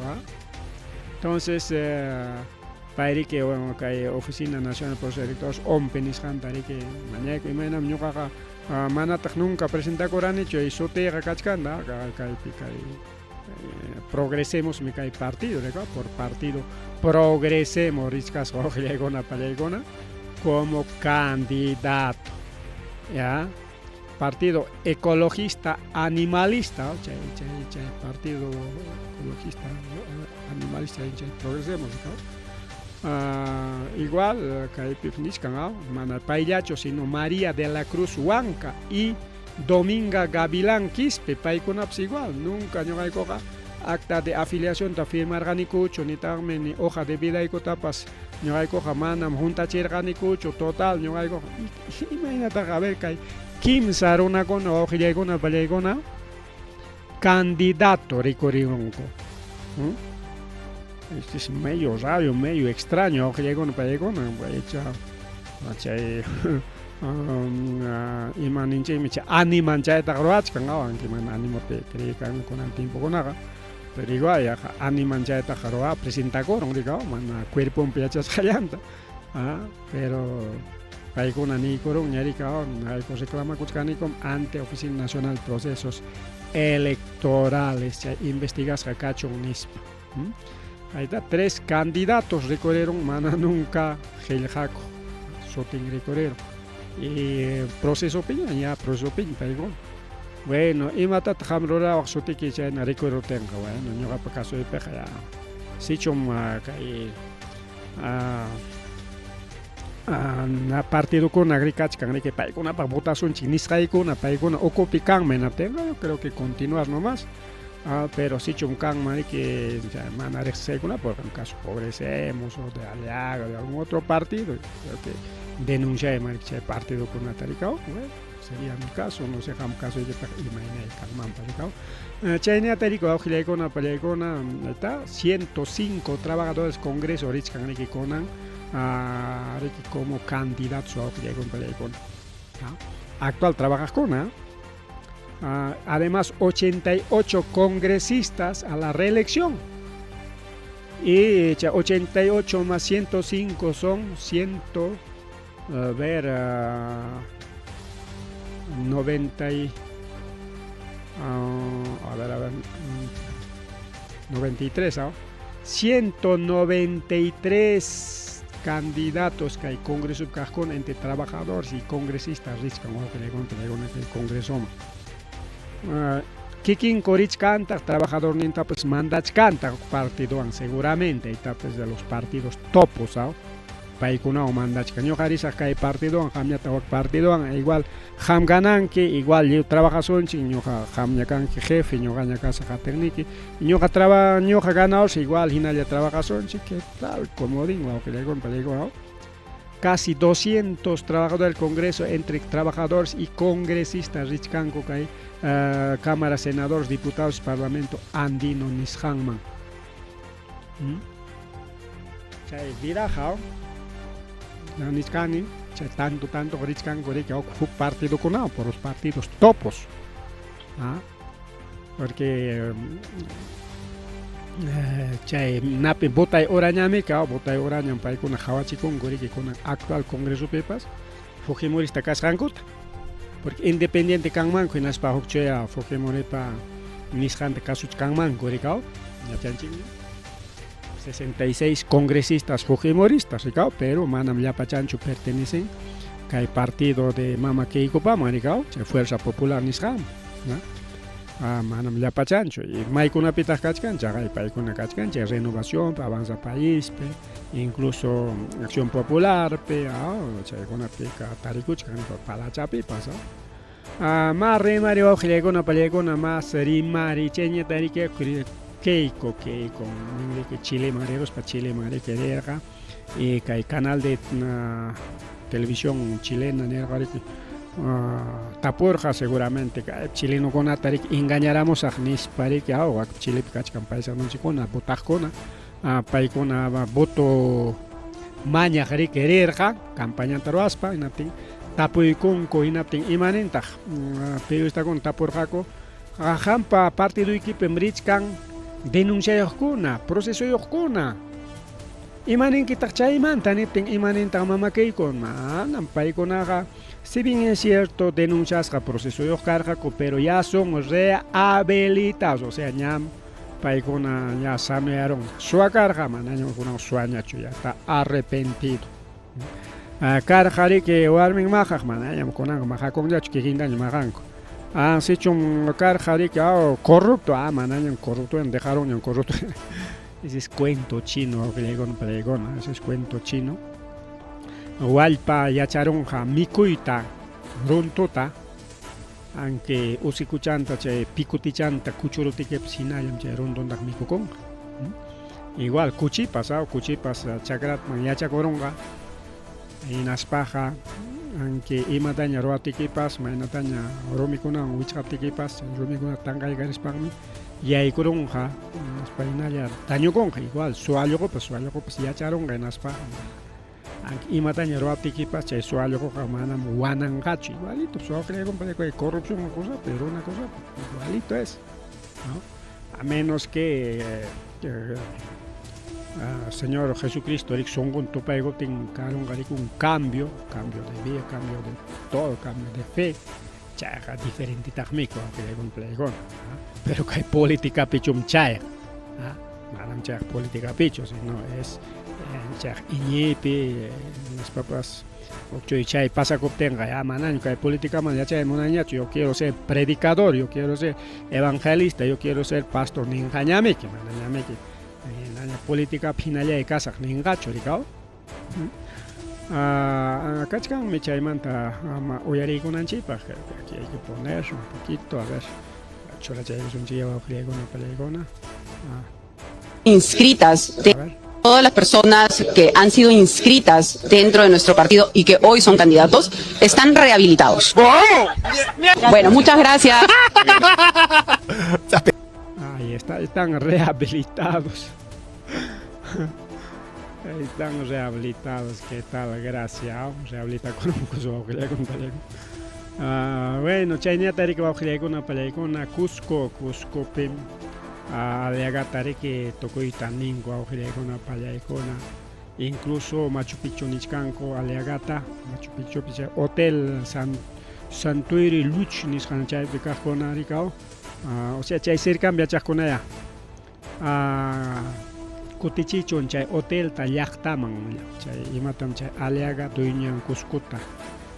[SPEAKER 1] Entonces, para que la Oficina Nacional de Procesos Electorales ompenis para que mañana que mañana ñuqaqa manataq nunca presenta coranicho y sotega kachkanda progresemos mi kay partido por partido progresemos riscas como candidato, ya partido ecologista animalista, partido ecologista animalista, progresemos, igual mana paillacho sino María de la Cruz Huanca y Dominga Gavilán Quispe, paikunapis igual, nunca ñuqaykuqa acta de afiliación ta firmarqanikuchu nitaqmi ni hoja de vida tapas ñuqaykuqa manam juntachirqanikuchu total ñuqaykuqa imaynataq a ver kay kimsa runakuna wawqillaykuna pallaykuna candidato rikurunku. Este es medio raro, medio extraño, wawqillaykuna pallaykuna chay imaninchikmi chay animan chayta ruwachkan awanki mana animopi kriykan kunan tiempokunaqa pero igual animan chayta ruwa presentakurun rikaw mana cuerponpi yachasqallanta pero paykuna niykurun ñarikaw nayku reclamakuchkanikum ante Oficina Nacional de Procesos Electorales chay investigasqa kachun nispa. Ahí está, 3 candidatos recorrieron mana nunca qillqaku sutin recorrieron y proceso piña ya proceso piña paygon. Bueno, imata thamrura sutiki chayna recorrido tenga bueno ñuqapa caso de peja ya sichum kay na partido con agricachkan que paykuna pa votación chinisqaykuna paykuna ocupikanme naptenga yo creo que continuar nomás. Pero si chuncan que mana rexecuna por un caso Progresemos o de Aliaga de algún otro partido, creo que denuncia el partido con Nataricao, sería mi caso, no sé cómo caso de imaginar Calmán Paricao. Chayna Taricao, Gilecona, Palecona, está 105 trabajadores Congreso Richcan Ricky Conan como candidatos a Gilecona Palecona. Actual trabajas con además 88 congresistas a la reelección y 88 más 105 son 93 193 candidatos que hay Congreso Cajón entre trabajadores y congresistas el Congreso Kikin Korich canta, trabajador ninta pues mandach canta partido seguramente está pues de los partidos topos paikuna o mandach caño carisa kai partido hamya tawak partido igual ham ganan que igual yo trabaja son chiño hamya kan que jefe ño gaña casa ka técnico ño ka traba ño ka ganaos igual hinalla trabaja son que tal como digo que le compro casi 200 trabajadores del Congreso entre trabajadores y congresistas Richcanco Kai Cámara, senadores, diputados, Parlamento andino Nishanman. Chay virajao Niskani, chay tanto Richcanco que partido con por los partidos topos. Porque chay nape botay orañame ka botay orañam pay kuna hawachi con gori que con actual Congreso Pepas Fujimorista kasrankut porque independiente kangman que nas pa hokchea Fujimori pa nishan de kasuch kangman gori ka ya chanchi 66 congresistas Fujimoristas pero manam ya pachancho pertenecen kay partido de Mama Keiko Pama Fuerza Popular Nishan manam llapachancho y maykuna pitaq kachkancha paykuna kachkancha Renovación Avanza País incluso Acción Popular chaykuna pika tarikuchkan palachapi pasa más rimari wawqillaykuna pallaykuna más rimari cheña tarike Keiko que Chile Mareros pa Chile Mare quererqa y kay canal de televisión chilena nerqariki tapurja seguramente chileno con atarik engañáramos a Nisparik Chile Picachcan país no chicona botajcona paykuna voto mañaq riquerirqa campañata ruwaspa hinaptin tapuykunku hinaptin imanintaq periodistakuna tapurqaku qampa partiduykipi richkan denunciayuqkuna procesuyuqkuna imaninkitaq chaymanta niptin imanintaq mamakayku manan paykunaqa si bien es cierto denunciasqa procesuyuq karqaku pero ya son rehabilitados o sea ñam paykuna ya sanearon suwakarqa manaña kunan suwañachu ya está arrepentido karqariki warmin maqaq manañam kunanqa maqakunllachu kikintaña maqanku sichun karqariki corrupto manañam corrupto dejaron corrupto ese es cuento chino pregona ese es cuento chino wallpa yacharonqa mikuyta runtuta aunque usikuchanta chay pikutichanta kuchurutikipas hinallam chay runtuntaq mikukunqa igual kuchipas chakratman yachakurunqa hinaspaqa aunque imataña ruwaptikipas maynataña rumikunawan wichqaptikipas rumikunata tanqaykarispanmi yaykurunqa hinaspa hinalla dañukunqa igual suwalluqupas yacharunqa hinaspaqa imataña ruwaptikipas chay suwalluquqa manam wananqachu igualito suwaqrikunpa corrupción una cosa pero una cosa igualito es, ¿no? A menos que Señor Jesucristo songun tupaygotin karunqarik un cambio de vida, cambio de todo, cambio de fe chayqa diferente taqmiku playgon pero kay política pichum chay manam chay política picho sino es chay iñipi las papas Ochoy chay pasakuptenqa ya manaño kay políticaman yachay munañachu yo quiero ser predicador, yo quiero ser evangelista, yo quiero ser pastor ninqañamiki manañamiki política hinallay kasaq ninqachu rikaw kachkanmi chaymanta uyariykunanchipaq aquí hay que poner un poquito a ver churachayusunchik wawqiykuna palaykuna
[SPEAKER 4] inscritas todas las personas que han sido inscritas dentro de nuestro partido y que hoy son candidatos están rehabilitados. Bueno, muchas gracias.
[SPEAKER 1] Ahí están rehabilitados. Están rehabilitados, ¿qué tal? Gracias. Rehabilita con un coso bueno, chaynatari que wawqiykuna palaykuna Cusco pim Aliagatari tokoyta ninku wawqiykuna pallaykuna incluso Machu Picchu nichkanku Aliagata Machu Picchu hotel Santuiri Luch nisqan chaypi kaqkuna rikaw o sea chay cercan viachaqkunaya kutichichun chay hotelta llaqtaman chay imatam chay Aliaga dueñan Cuscuta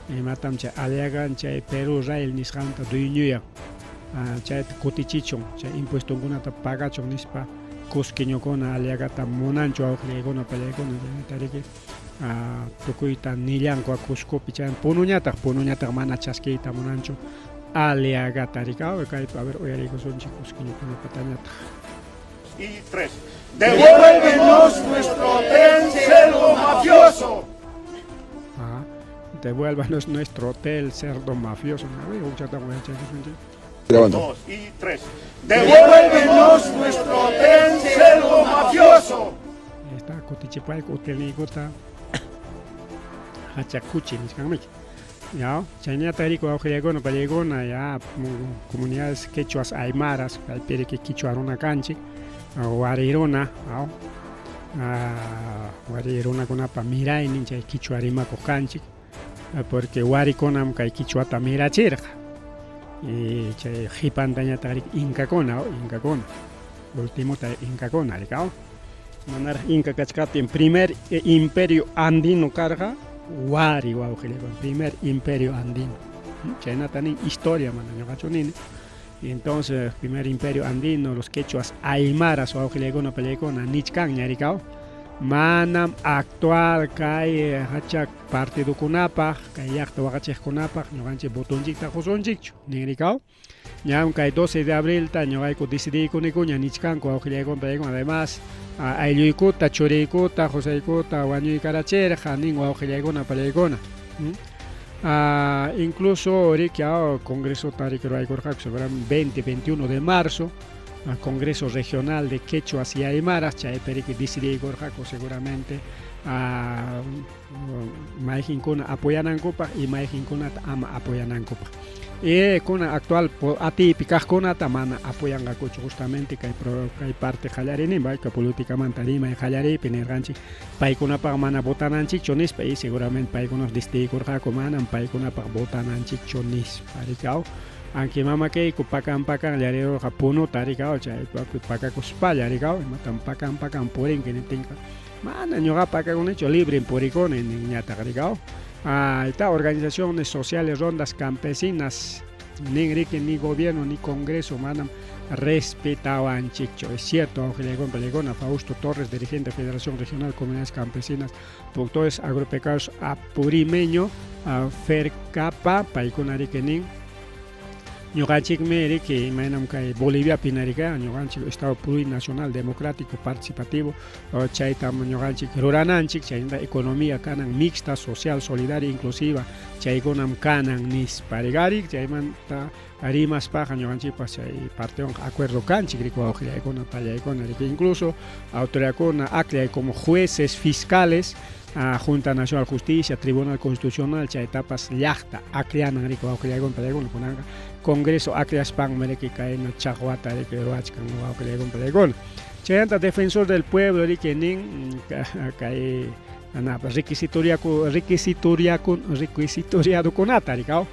[SPEAKER 1] imatam chay Aliaga chay Perú Rail nisqanta dueñuyan chay kutichichun chay impuestonkunata pagachun nispa cusqueñokuna Aliagata munanchu wawqiykuna pallaykuna tariki tukuyta nillanku Cuscopi chay punuñataq mana chaskiyta munanchu Aliagata rikaw kaypi a ver uyariykusunchik cusqueñokuna patañataq.
[SPEAKER 5] Y 3. Devuélvenos nuestro hotel cerdo mafioso.
[SPEAKER 1] Devuélvanos nuestro hotel cerdo mafioso.
[SPEAKER 5] 2 y 3. Devuélvenos nuestro hotel cerdo mafioso.
[SPEAKER 1] Está Cotichipalco, hotel Nigota, Hachacuchi, nisqanmiki. Ya, chaynatariku wawqiykuna pallaykuna ya comunidades quechuas aymaras, kaypiriki quichuaruna kanchik, wariruna, warirunakunapa miraynin chay quichua rimakuq kanchik, porque warikunam kay quichuata mirachirqa. Y chay hipantañataq incakuna, ultimota incakuna rikaw. Manar inca kachkatin primer imperio andino karqa wari wawqiykuna, primer imperio andino. Chaynatanin historia mana ñuqachunini. Y entonces primer imperio andino los quechuas aymaras wawqiykuna pallaykuna nichkanña rikaw. Manam actual kay hachak partidokunapaq kay llaqta waqachiqkunapaq ñuqanchik botonchikta qusunchikchu nin rikaw. Ñam kay 12 de abrilta ñuqayku decidiykunikuña nichkanku wawqiykuna pallaykuna además aylluykuta churiykuta Joseykuta wañuykarachirqa nin wawqiykuna pallaykuna. Incluso riki congreso tarik ruaykurqaku 20-21 de marzo Congreso Regional de Quechuas y Aymaras, Chaeperi que decidí Gorjaco seguramente a Maijincuna apoyanancopa y Maijincuna ama apoyanancopa. Y con actual atípica con tamana apoyan a cocho justamente que hay parte jallarini, que políticamente anima y jallari, penerganchi, paikuna para mana botananchi chonis, país seguramente paikunos distintos Gorjaco manan, paikuna para botananchi chonis, paricao. Aunque mama que pakan llareo japono taricao chay pacacospa llaricao matan pakan poren que tenga mana ñoga pacan hecho libre en poricón en ñata taricao esta organizaciones sociales rondas campesinas ni rique ni gobierno ni congreso manam respetaban chicho es cierto Pelegón a Fausto Torres dirigente de Federación Regional Comunidades Campesinas productores agropecuarios apurimeño Fercapa paiconariquenin Ñoganchik meri que manam que Bolivia pinarica, ñoganchik Estado plurinacional democrático participativo, chaytam ñoganchik rurananchik, chayda economía canan mixta, social, solidaria, inclusiva, chaygonam canan nis parigarik, chaymanta arimas paja ñoganchik chay partión acuerdo canchik rico ojillaycona pallaycona que incluso autoridadcona aclia como jueces fiscales a Junta Nacional de Justicia, Tribunal Constitucional, chay etapas llakta, aclianan rico ojillaycona pallaycona kunanga Congreso Acreas Pan Mereki Caena Chahuata de Peruachcan Waukelegón Pelegón. Chayanta defensor del pueblo de Kenin cae requisitoriado con Ataricao.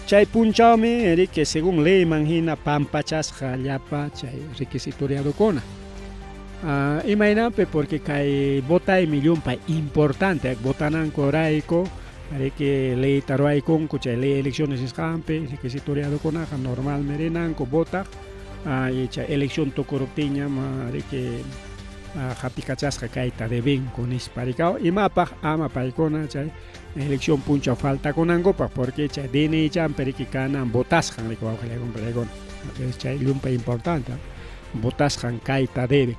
[SPEAKER 1] Chay punchame que según ley manjina pampachas jayapa chay requisitoriado con. Imagínate porque cae bota y millón pa importante botanan coraico. Que ley taruay con cucha ley elecciones escampe que se toreado con aja normal merenan con bota y elección to corruptiña de que japicachas caita de ben con isparicao y mapa ama paicona chay elección puncha falta con angopa porque chay DNI champer que canan botas han de con pregon es chay lumpa importante botas han caita debe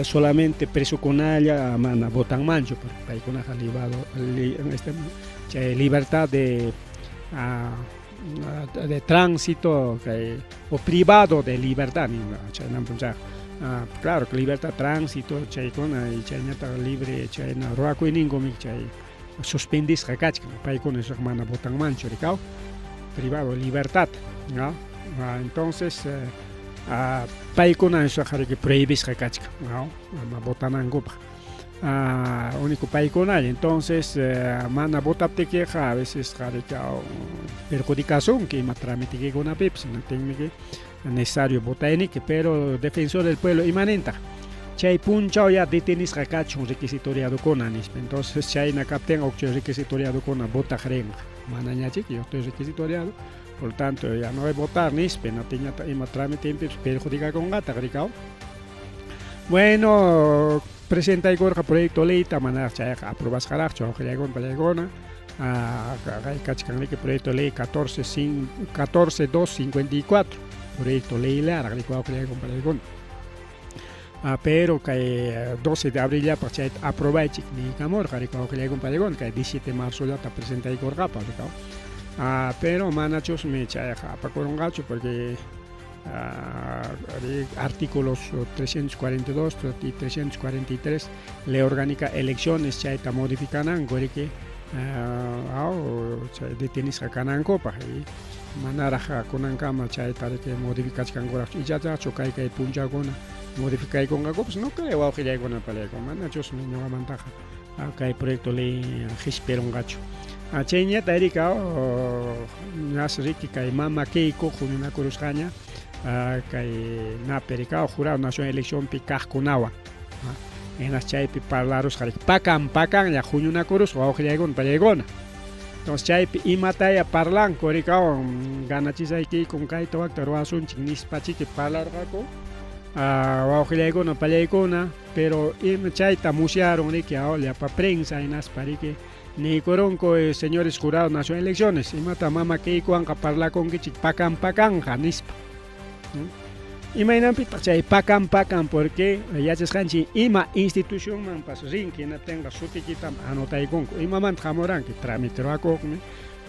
[SPEAKER 1] solamente preso con ella mana botan mancho para con ha libado en este libertad de tránsito o privado de libertad claro que libertad de tránsito chay con y chay libre chay na roaco y ningomi chay suspendis recach para con eso mana botan mancho recao privado libertad ¿no? Entonces paikuna eso hari que prohibis recachca, ¿no? Botanan gopa. Único paikuna, entonces mana botapte que a veces hari que perjudicación que matramite que con apips, no tiene que necesario botanique, pero defensor del pueblo imanenta. Chay punchao ya detenis recach un requisitoriado con anis, entonces chay na capten o requisitoriado con a bota jrenga. Manañachi que yo estoy requisitoriado. Por lo tanto, ya no voy a votar ni pena tenía trámite perjudicar con gata, Gricao. Bueno, presenta el proyecto de ley, tamana aprobas jaracho, aunque ya con Palegona, que proyecto de ley 14254, proyecto de ley larga, Gricao, que ya con Palegona. Pero que 12 de abril ya para aprobar ni camor, Gricao, que ya con Palegona, que 17 de marzo ya está presenta el corrapa, Gricao. Pero manachos me echa para con gacho porque artículos 342 y 343 ley orgánica elecciones ya está modificando que detienes a canan copa y manara con cama ya está que modificación y ya choca que puncha con modificar con la copa no creo que ya con el palego manachos me no ventaja acá hay proyecto ley espero un gacho Cheña Tarika Nasriki Kai Mama Keiko Junina Kuruscaña Kai Naperika Jurado Nación Elección Picaj Kunawa en las chaipi parlaros Harik Pacan ya Junina Kurus o Ojegon Palegona entonces chaipi Imataya Parlan Korika Ganachisaiki con Kaito Actaruasun Chignis Pachiki Parlar Rako Ojegon Palegona pero Chaita Musiaron que ahora para prensa en Asparike ni coronco señores jurados nacional elecciones y mata mama que iguan a parlar con que pacan janispa Imaynanpita chay pakan porque yachasqanchik ima institución man pas rinki na tenga sutikitam anotaykunku imamanta hamuranki tramite ruwakuqmi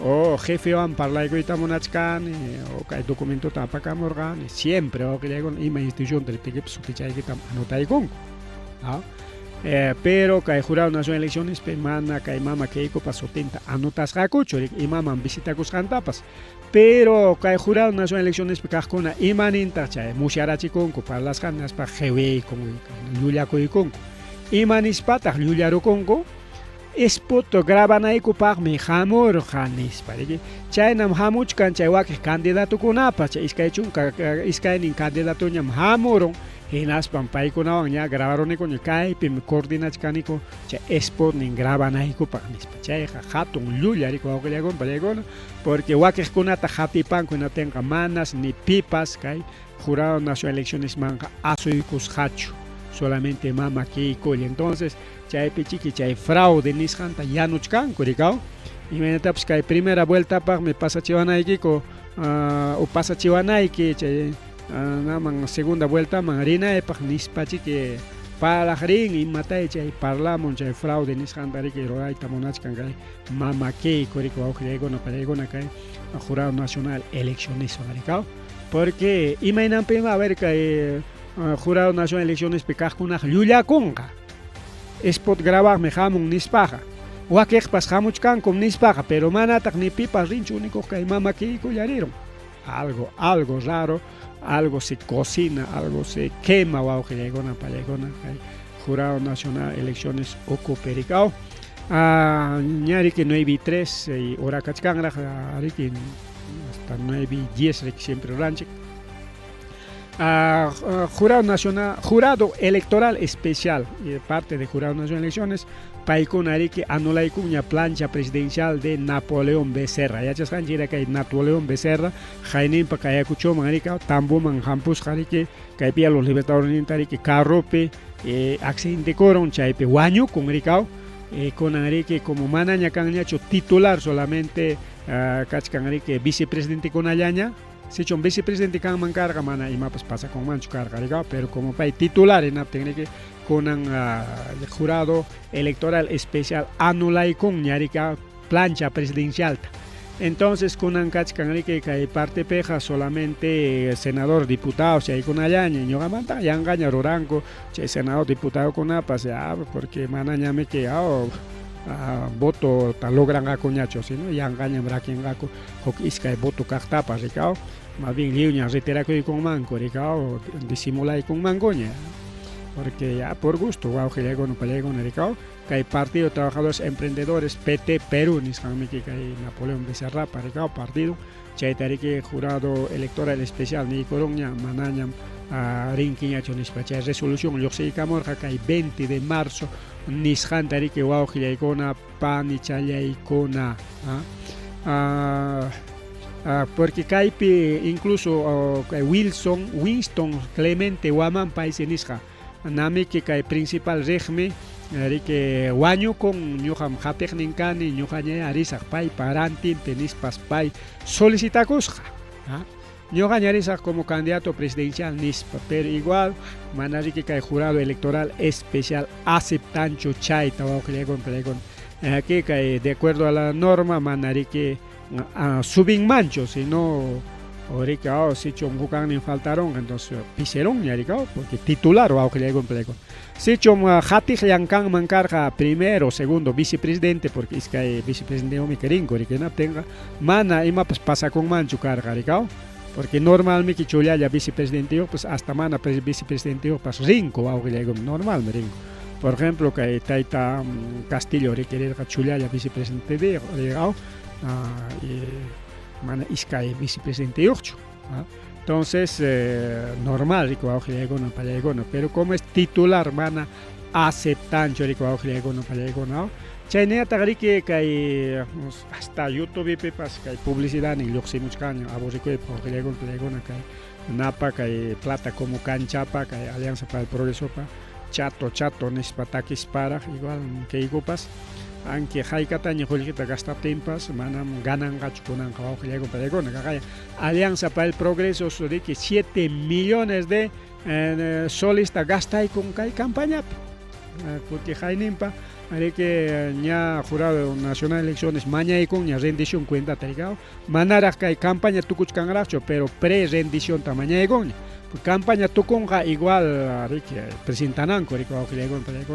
[SPEAKER 1] o jefewan parlaykuyta munachkani o kay documentota apakamurqani siempre wawqillaykuna ima institución triptikipi sutichaykitam anotaykunku pero kay Jurado Nacional de Elecciones mana kay mama kaykupas sutinta anotasqakuchu imaman visitakusqantapas pero kay Jurado Nacional de Elecciones kaqkuna imaninta chay musyarachikunku parlasqanaspa qhiwiykunku llullakuykunku imanispataq llullarukunku espoto grabanaykupaqmi hamurqa nispa chaynam hamuchkan chay wakiq candidatukunapas chay iskaynin candidatuñam hamurun hinaspan paykunawan ña grabaruniku kaypim coordinachkaniku chay spotnin grabanaykupaq nispa chayqa hatun llullariku wawqillaykuna porque wakiqkunata hatipanku hinatinqa manas ni pipas kay Jurado Nacional de Elecciones manqa asuykusqachu solamente mama kiykulli entonces chaypi chiki chay fraude nisqanta yanuchkanku rikaw imaynatapas kay primera vueltapaqmi pasachiwanaykiku o pasachiwanayki chay naman segunda vuelta man rinaypaq nispachiki palaq rin imatay chay parlamun chay fraude nisqanta riki rurayta munachkan kay mama kiyku riki wawqillaykuna pallaykuna kay Jurado Nacional Elecciones rikaw porque imaynanpima a ver kay Jurado Nacional de Elecciones kaqkunaq llullakunqa spot grabaqmi hamun nispaqa wakiqpas hamuchkankum nispaqa pero manataq ni pipas rinchu unikuq kay mama kiykullarirun algo raro algo se cocina algo se quema wawqillaykuna pallaykuna kay Jurado Nacional de Elecciones ocuperikaw ñariki 9:03 hora kachkanraq riki hasta 9:10 riki siempre ranchik Jurado Electoral Especial parte de Jurado Nacional de Elecciones paykunariki anulaykuña plancha presidencial de Napoleón Becerra yachasqanchik kay Napoleón Becerra hayninpa kayakuchawman rika tamboman hampusqariki kaypi los libertadores riki carropi accidentekuron chaypi wañukun rikaw kunanriki como manaña kanñachu titular solamente kachkanriki vicepresidente kunallaña sichon vicepresidente kanman karqa mana imapas pasa con manchu karqa rikaw pero como pay titular inaptinriki kunan Jurado Electoral Especial anulaykun ñarika plancha presidencial entonces kunan kachkanriki kay parte peja solamente senador diputado chay kunallaña ñuqamanta yanqaña ruranku chay senador diputado kunapas porque mana ñamiki voto ta logranqakuñachu sino yanqañam rakinqaku huk iskay voto kaqtapas rikaw más bien liuña retirakuykunmanku rikaw disimulaykunmankuña porque ya por gusto wawqillaykuna pallaykuna rikaw kay Partido Trabajadores Emprendedores PT Perú nisqanmiki kay Napoleón Becerra rikaw partido chaytariki Jurado Electoral Especial nikurunña manañam rinkiñachu nispa chay resolución lluqsiykamurqa kay 20 de marzo nisqantariki wawqillaykuna panichalyaykuna porque kaypi incluso Winston Clemente Waman paisi nisqa namiki kay principal regme riki wañukun ñuqam hatiqninkani ñuqaña arisaq pay parantinpi nispas pay solicitakusqa ñuqaña arisaq como candidato presidencial nispa pero igual mana riki kay Jurado Electoral Especial aceptanchu chayta wawqillaykuna aquí kay de acuerdo a la norma mana riki subinmanchu sino ahorita si chom hukannin faltaron entonces piseron ñarika porque titular wawqillaykuna si chom hatij llankanman karqa primero segundo vicepresidente porque iskay vicepresidente mi kerinko rikina tenga mana imapas pasakunmanchu karqa rikaw porque normalmente chullalla vicepresidente pues hasta mana vicepresidente pas rinko wawqillaykuna normal rinko por ejemplo kay tayta Castillo requerirqa chullalla vicepresidente de rikaw mana iskay vicepresidente yuqchu entonces normal rico wawqillaykuna pallaykuna pero como es titular mana aceptanchu rico wawqillaykuna pallaykuna chaynata riki kay hasta YouTube pipas kay publicidad ni lluqsimuchkaña aburrikuypa wawqillaykuna pallaykuna kay napa kay plata como canchapa kay Alianza para el Progreso pa chato nispa takisparaq igual kaykupas aunque haykataña Julieta gasta tempas, manam ganan gachukunan kawajilego paregona, kagaya Alianza para el Progreso de que 7 millones de soles gasta y con campaña, porque Jainimpa, haré que ya jurado nacional de elecciones mañana y con ya rendición cuenta tarigao, manara que campaña tucuchcan racho, pero pre-rendición tamaña y con campaña tuconga igual haré que presentan con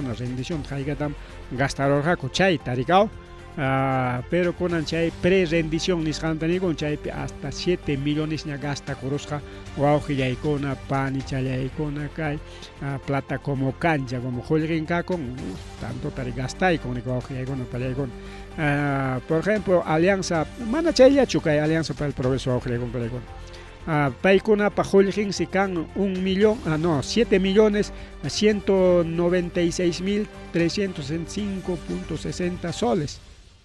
[SPEAKER 1] la rendición jaigatam gastaron jaco chay tarigao. Pero con chay pre-rendición ni scantani con chay hasta 7 millones ni gasta corosja guauja icona pan y chala icona kai plata como cancha como holrinka con tanto tari gasta y con guauja icona para icona por ejemplo alianza mana chay ya chukai alianza para el progreso guauja icona para icona paikuna pa holrin si can 7 millones 196.305.60 soles.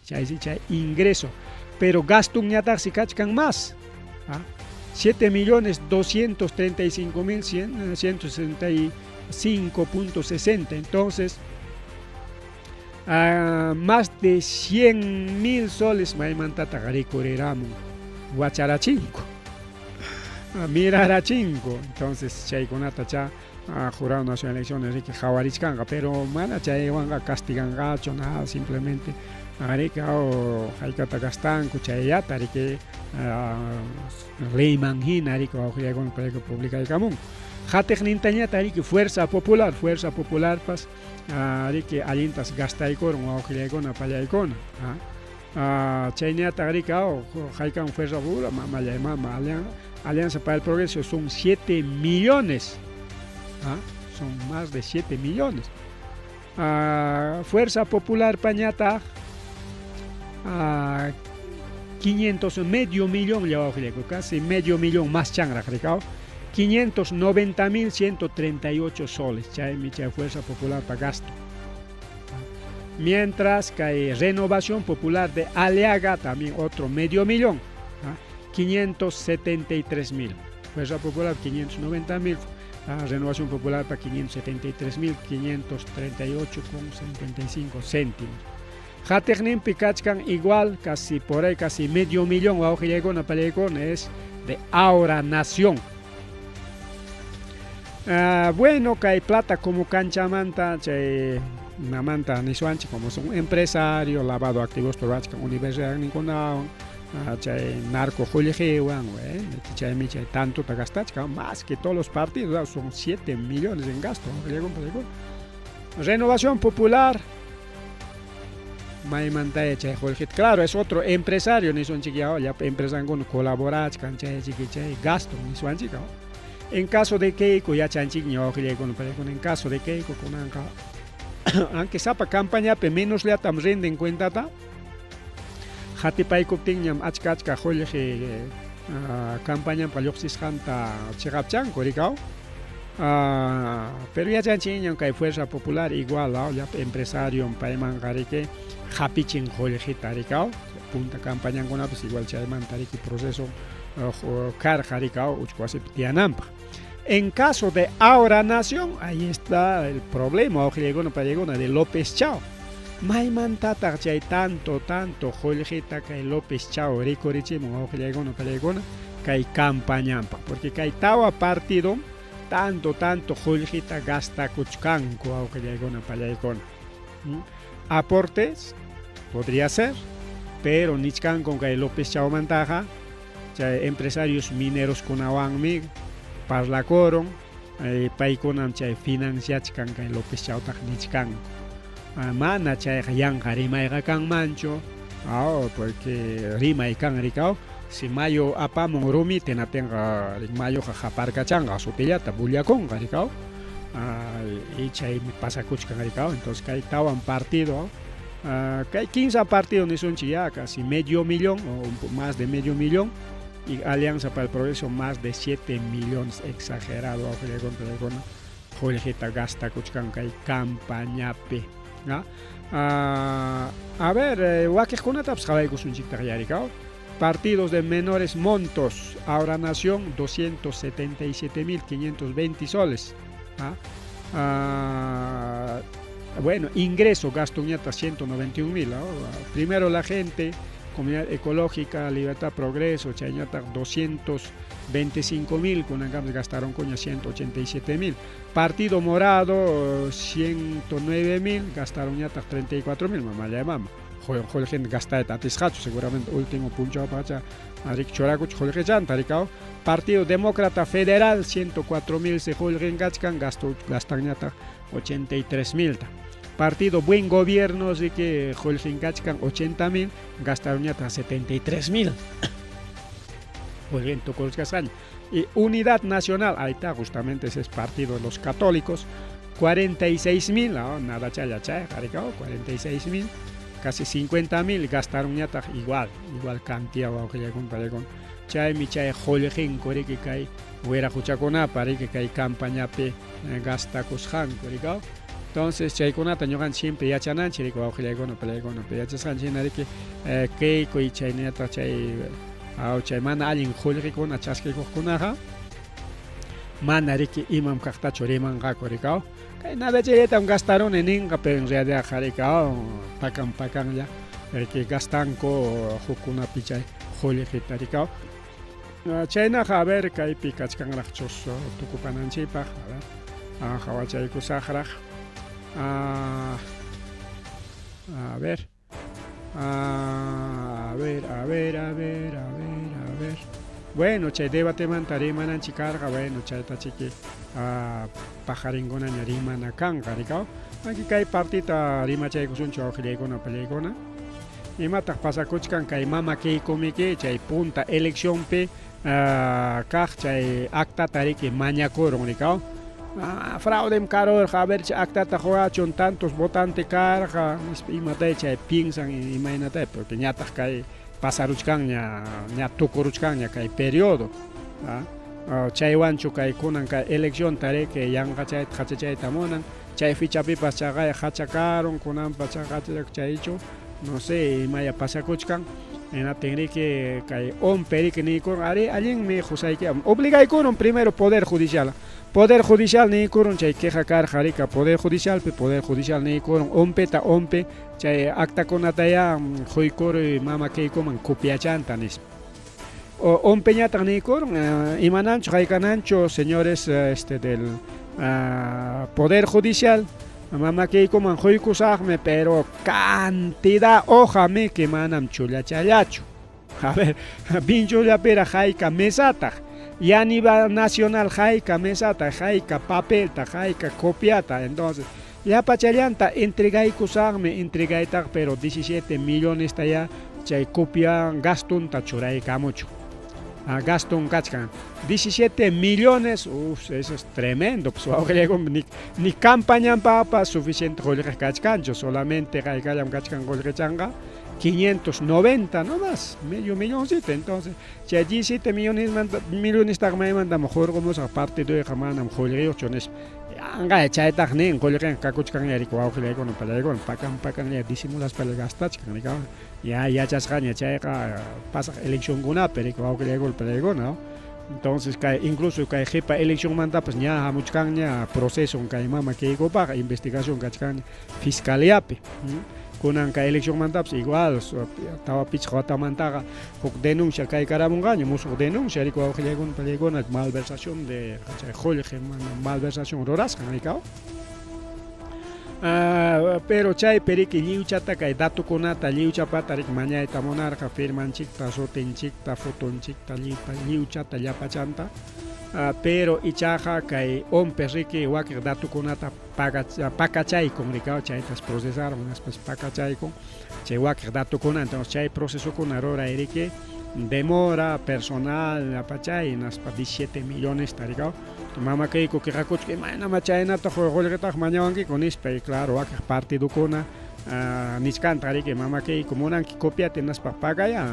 [SPEAKER 1] Chay ingreso, pero gasto un yatar si cachcan más. 7.235.165.60. Entonces, más de 100.000 soles maimantata garicoreramo. Guacharachinco. Mirarachinco. Entonces, chay conata cha. Jurado nacional de elecciones de que jawarichkanga, pero mana chay wanga castigan gacho nada, simplemente Arika o Haikata Gastan, Cuchayata, Arike Reimanjin, Arika o Jagon Prego Pública de Camón. Hatechnintañata, Arike Fuerza Popular, pas, Arike Alintas Gastaicor, o Jagon Apayaicona. Chaynata Arika o Haikan Fuerza Popular, Mama, Alianza para el Progreso, son 7 millones. Son más de 7 millones. Fuerza Popular Pañata. 500 medio millón casi medio millón más changra 590.138 soles chay Fuerza Popular para gasto, mientras que hay Renovación Popular de Aliaga también otro medio millón 573.000 Fuerza Popular 590.000 Renovación Popular para 573.538,75 céntimos. Hatechnin Picachkan igual, casi por ahí, casi medio millón, es de Ahora Nación. Bueno, que hay plata como canchamanta, namanta nisuanchi, como son empresarios, lavado activos, torachkan, universidad, ninguna, narco julejewan, tanto tagastachka, más que todos los partidos, son 7 millones en gasto. Renovación Popular. Claro, es otro empresario, ni son chiquiao, ya empresan con colaborar, gasto, ni son chiquiao. En caso de Keiko, ya chanchiño, en caso de Keiko, con anca, aunque sapa campaña, pe menos le atam rende en cuenta ta, hati paiko tiñam achkachka, joleje, campaña para yoxis janta, chegapchan, coricao. Pero ya chanchiño, que hay Fuerza Popular, igual, ya empresario, paiman garique, Japichin Joljita Ricao, punta campaña con pues igual Chayman Tariki proceso Car Jaricao, Uchquase Tianampa. En caso de Ahora Nación, ahí está el problema, de López Chao. Maiman Tata Chay tanto, Joljita que López Chao, Rico Richimo, Ojlegona, que hay campaña, porque que hay tawa partido, tanto, Joljita gasta Cuchcanco, Ojlegona, Palaycona. Aportes podría ser, pero Nichcan con que López Chao Mantaja, empresarios mineros con Awanmig, Parlacoron, Paikonam chay financiachkan que López Chao tak Nichcan. Mana chay Yanka Rimaiga Kan Mancho, porque Rimaikan Ricao, si mayo apamon Rumi tenatenga mayo Japarcachanga, Sotellata, Buliacón, Ricao. Y chay pasa cuchcan Ricao, entonces que estaban partido, que hay 15 partidos ni son ya casi medio millón o más de medio millón, y Alianza para el Progreso más de 7 millones, exagerado, Joljeta gasta cuchcan que hay campaña P. A ver, Wakej Kunataps Javaikus un Ricao. Partidos de menores montos, Ahora Nación 277.520 soles. bueno, ingreso, gasto ñata 191.000. Primero la gente, Comunidad Ecológica, Libertad, Progreso, chañata 225.000, con gastaron coña 187.000. Partido Morado, 109.000, gastaron ñata 34.000, mamá ya mama. Joder, gente gasta de tatiscacho, seguramente último puncho para Arik Choracuch, Jorge Chantaricao. Partido Demócrata Federal, 104.000, se Jorge Gachkan, gastan ñata 83.000. Partido Buen Gobierno, así que Jorge Gachkan 80.000, gastaron ñata 73.000. Jorge Tocos Gasaña. Y Unidad Nacional, ahí está, justamente ese es partido de los católicos, 46.000, nada chaya, Jaricao, 46.000. Casi 50.000 gastaron ñata igual cantidad con chay mi chay holgen core que cae huera juchacona para que cae campaña pe gasta cosjan coricao. Entonces chay conata ñogan siempre ya chanan chirico con ya chasan chinari que coi chay ñata chay chay mana alguien holge con achasque conaja manari que imam kakta choreman ga coricao. Nada cheta un gastaron en inga, pero en realidad jaricao pakan ya que gastan co jukuna picha jole getaricao chayna a ver que picach kan rachos tukupanan chipa hawachay kusajraj a ver bueno, chay debate mantari manan chicarga, bueno, chay tachique pajaringona ñarimana kan garicao. Aquí cae partita rima chay kusuncho ojilekona pelegona. Y mata pasakuchkan kai mama kei komike chay punta elección pe kaj chay acta tariki mañacoron ricao. Fraude caro haber acta tajoachon tantos votantes carga y mata chay piensan imagínate porque ñatas kai pasaruchkan ña tukuruchkan ña kai periodo. Chaywanchu kai kunan kai elección tare que yanga chay hachachay tamonan chay ficha pipas chagay hachacaron kunan pachagachak chaycho no sé maya pasakuchkan en atengri que kai omperi que ni con are alguien me josai que obliga con primero poder judicial ni con chay queja car jarika poder judicial ni con ompeta ompe chay acta con ataya joikor mama que coman copiachantanis Ompeñata y manancho, jaicanancho, señores del Poder Judicial, mamá que como joikusagme, pero cantidad ojame que manam chulia chayacho. A ver, binchulia pera jaika mesata, yaniva nacional jaika mesata, jaika papelta, jaika copiata, entonces. Ya pachallanta, entregaita, pero 17 millones ya, chay copia gastun tachuray camucho. Gaston Kachkan, 17 millones, eso es tremendo, pues ni campaña para suficiente Golre Kachkancho, solamente Gaikayam Kachkan Golre Changa, 590 no más, medio milloncito, entonces, si 17 millones manda mejor como aparte de Hamanam Golre 8 anga chaita nen Golre Kakuchkan Eriko Augre con Palagon, pakan ya disimulas para el gastachkan, ya chascaña chayqa pasa elección guna pero que el pelego no entonces incluso que jepa elección manda pues ya muchcaña proceso que mama que para investigación cachcaña fiscalía pe kunan ka elección manda pues igual estaba pichota mantaga denuncia que caramungaño muso denuncia rico que el pelego no malversación de Jorge malversación rorasca ¿no? Pero chay periki liuchata kay datu konata liuchapata rik mañayta monarca firman chikta soten chikta foton chikta liuchata yapachanta pero ichaja kay ompe riki wakir datu konata pakachay con ricao chaytas procesaron después pakachay con chay wakir datu konata entonces chay proceso con arora erike demora personal apachay naspa 17 millones taricao mama que racoch que mañana machayna ta juego ta mañana con ispe claro a que partido con niscantari que mama que como una copia tenas papaga ya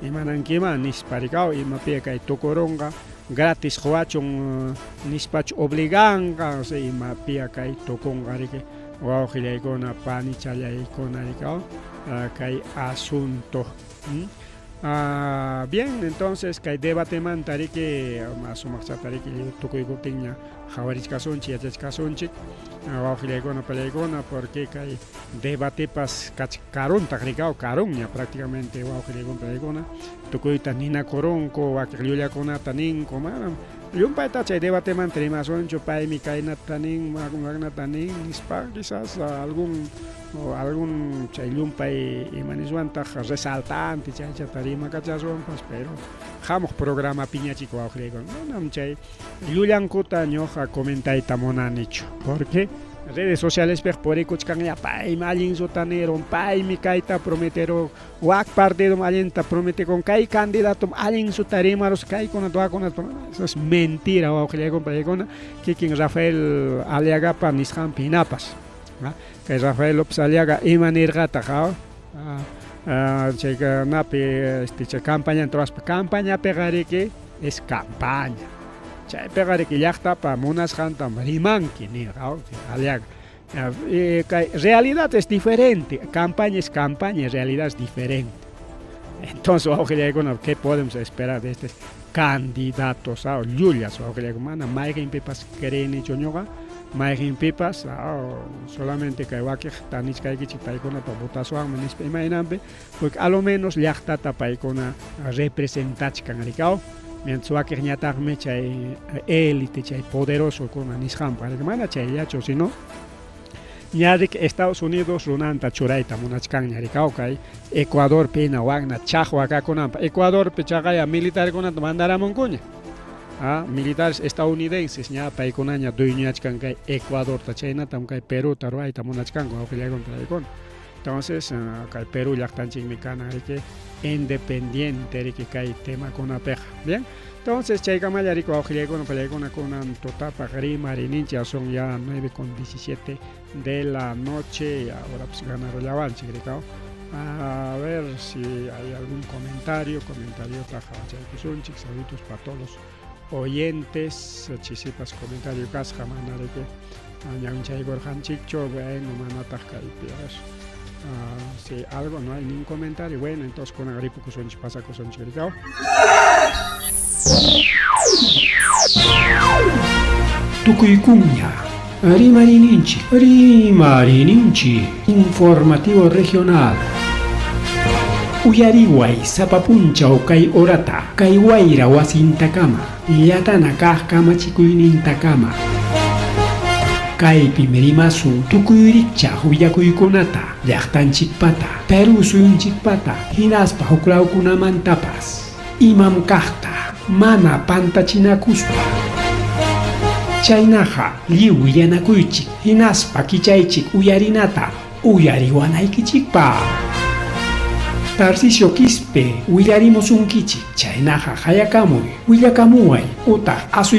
[SPEAKER 1] y manan que man nisparicao y mapia que tocoronga gratis joachon nispach obliganga se y mapia que toconga que wow que con pani chala y con aricao que asunto Bien, entonces kay debate man tariki asumakcha tariki tukuykutinña jawarishkasunchik yachachkasunchik wawqillaykuna pallaykuna porque kay debatepas karuntaq rikaw karunña prácticamente wawqillaykuna pallaykuna tukuyta ninakurunku wakiq llullakunata ninku manam llumpayta chay debatemanta rimasunchu paymi kaynata nin magnata nin nispa quizás algún chay llumpay imaniswantaq resaltante chaychata rimakachaswanpas pero hamuq programa piñachik wawqillaykuna manam chay llullankuta ñuqa comentayta munanichu porque redes sociales pej purikuchkanña paymi allin sutaneron paymi kayta prometero wak partido allinta prometekun kay candidato allin sutarimaros kaykunata wakunata eso es mentira wawqillaykuna pallaykuna kikin Rafael Aliagapa nisqanpi hinapas kay Rafael López Aliaga imanirqataq chaykunapi chay campaña entraspa campaña pegariki es campaña chay pegariki llaqtapa munasqanta rimanki nirqa Aliaga realidad es diferente campaña es campaña realidad es diferente entonces wawqillaykuna ¿qué podemos esperar de estos candidatos llullas wawqillaykuna mana mayqinpipas crenichu ñuqa mayqinpipas solamente kay wakiq tanishkaykichik paykunapa votacionman nispa imaynanpi porque a lo menos llaqtata paykuna representachkan rikaw mientras wakiq ñataqmi chay élite chay poderoso kuna nisqanpa mana chayllachu sino ñarik Estados Unidos runanta churayta munachkanña rikaw kay Ecuador pina waqna chaq wakakunanpa Ecuador pi chaqaya militarkunata mandaramunkuña militares estadounidenses ña paykunaña dueñachkan kay Ecuador ta chaynatam kay Perú ta ruayta munachkanku wawqillaykuna pallaykuna entonces kay Perú llaqtanchikmi kana riki independiente riki kay temakunapiqa bien entonces chaykamalla riki wawqillaykuna pallaykuna kunan tutapaq rimarininchik son ya 9:17 de la noche ahora pues ganarullawanchik rikaw a ver si hay algún comentario tajachaykusunchik saludos para todos los oyentes chisipas comentario kasqa manariki ñanchaygorqanchikchu bueno manataq kaypi si algo no hay ningún comentario bueno entonces con agripukusunchik pasakusunchik rikaw tukuykunña rimarininchik informativo regional uyariway sapapunchaw kay orata kay wayra wasintakama llatana kaq kamachikuynintakama kaypi rimasun tukuyrikchaq willakuykunata llaqtanchikpata Perú suyunchikpata hinaspa huklawkunamantapas imam kaqta mana pantachinakuspa chaynaqa lliw willanakuychik hinaspa kichaychik uyarinata uyariwanaykichikpa Tarcisio Quispe willarimusunkichik chaynaqa hayakamuy willakamuway utaq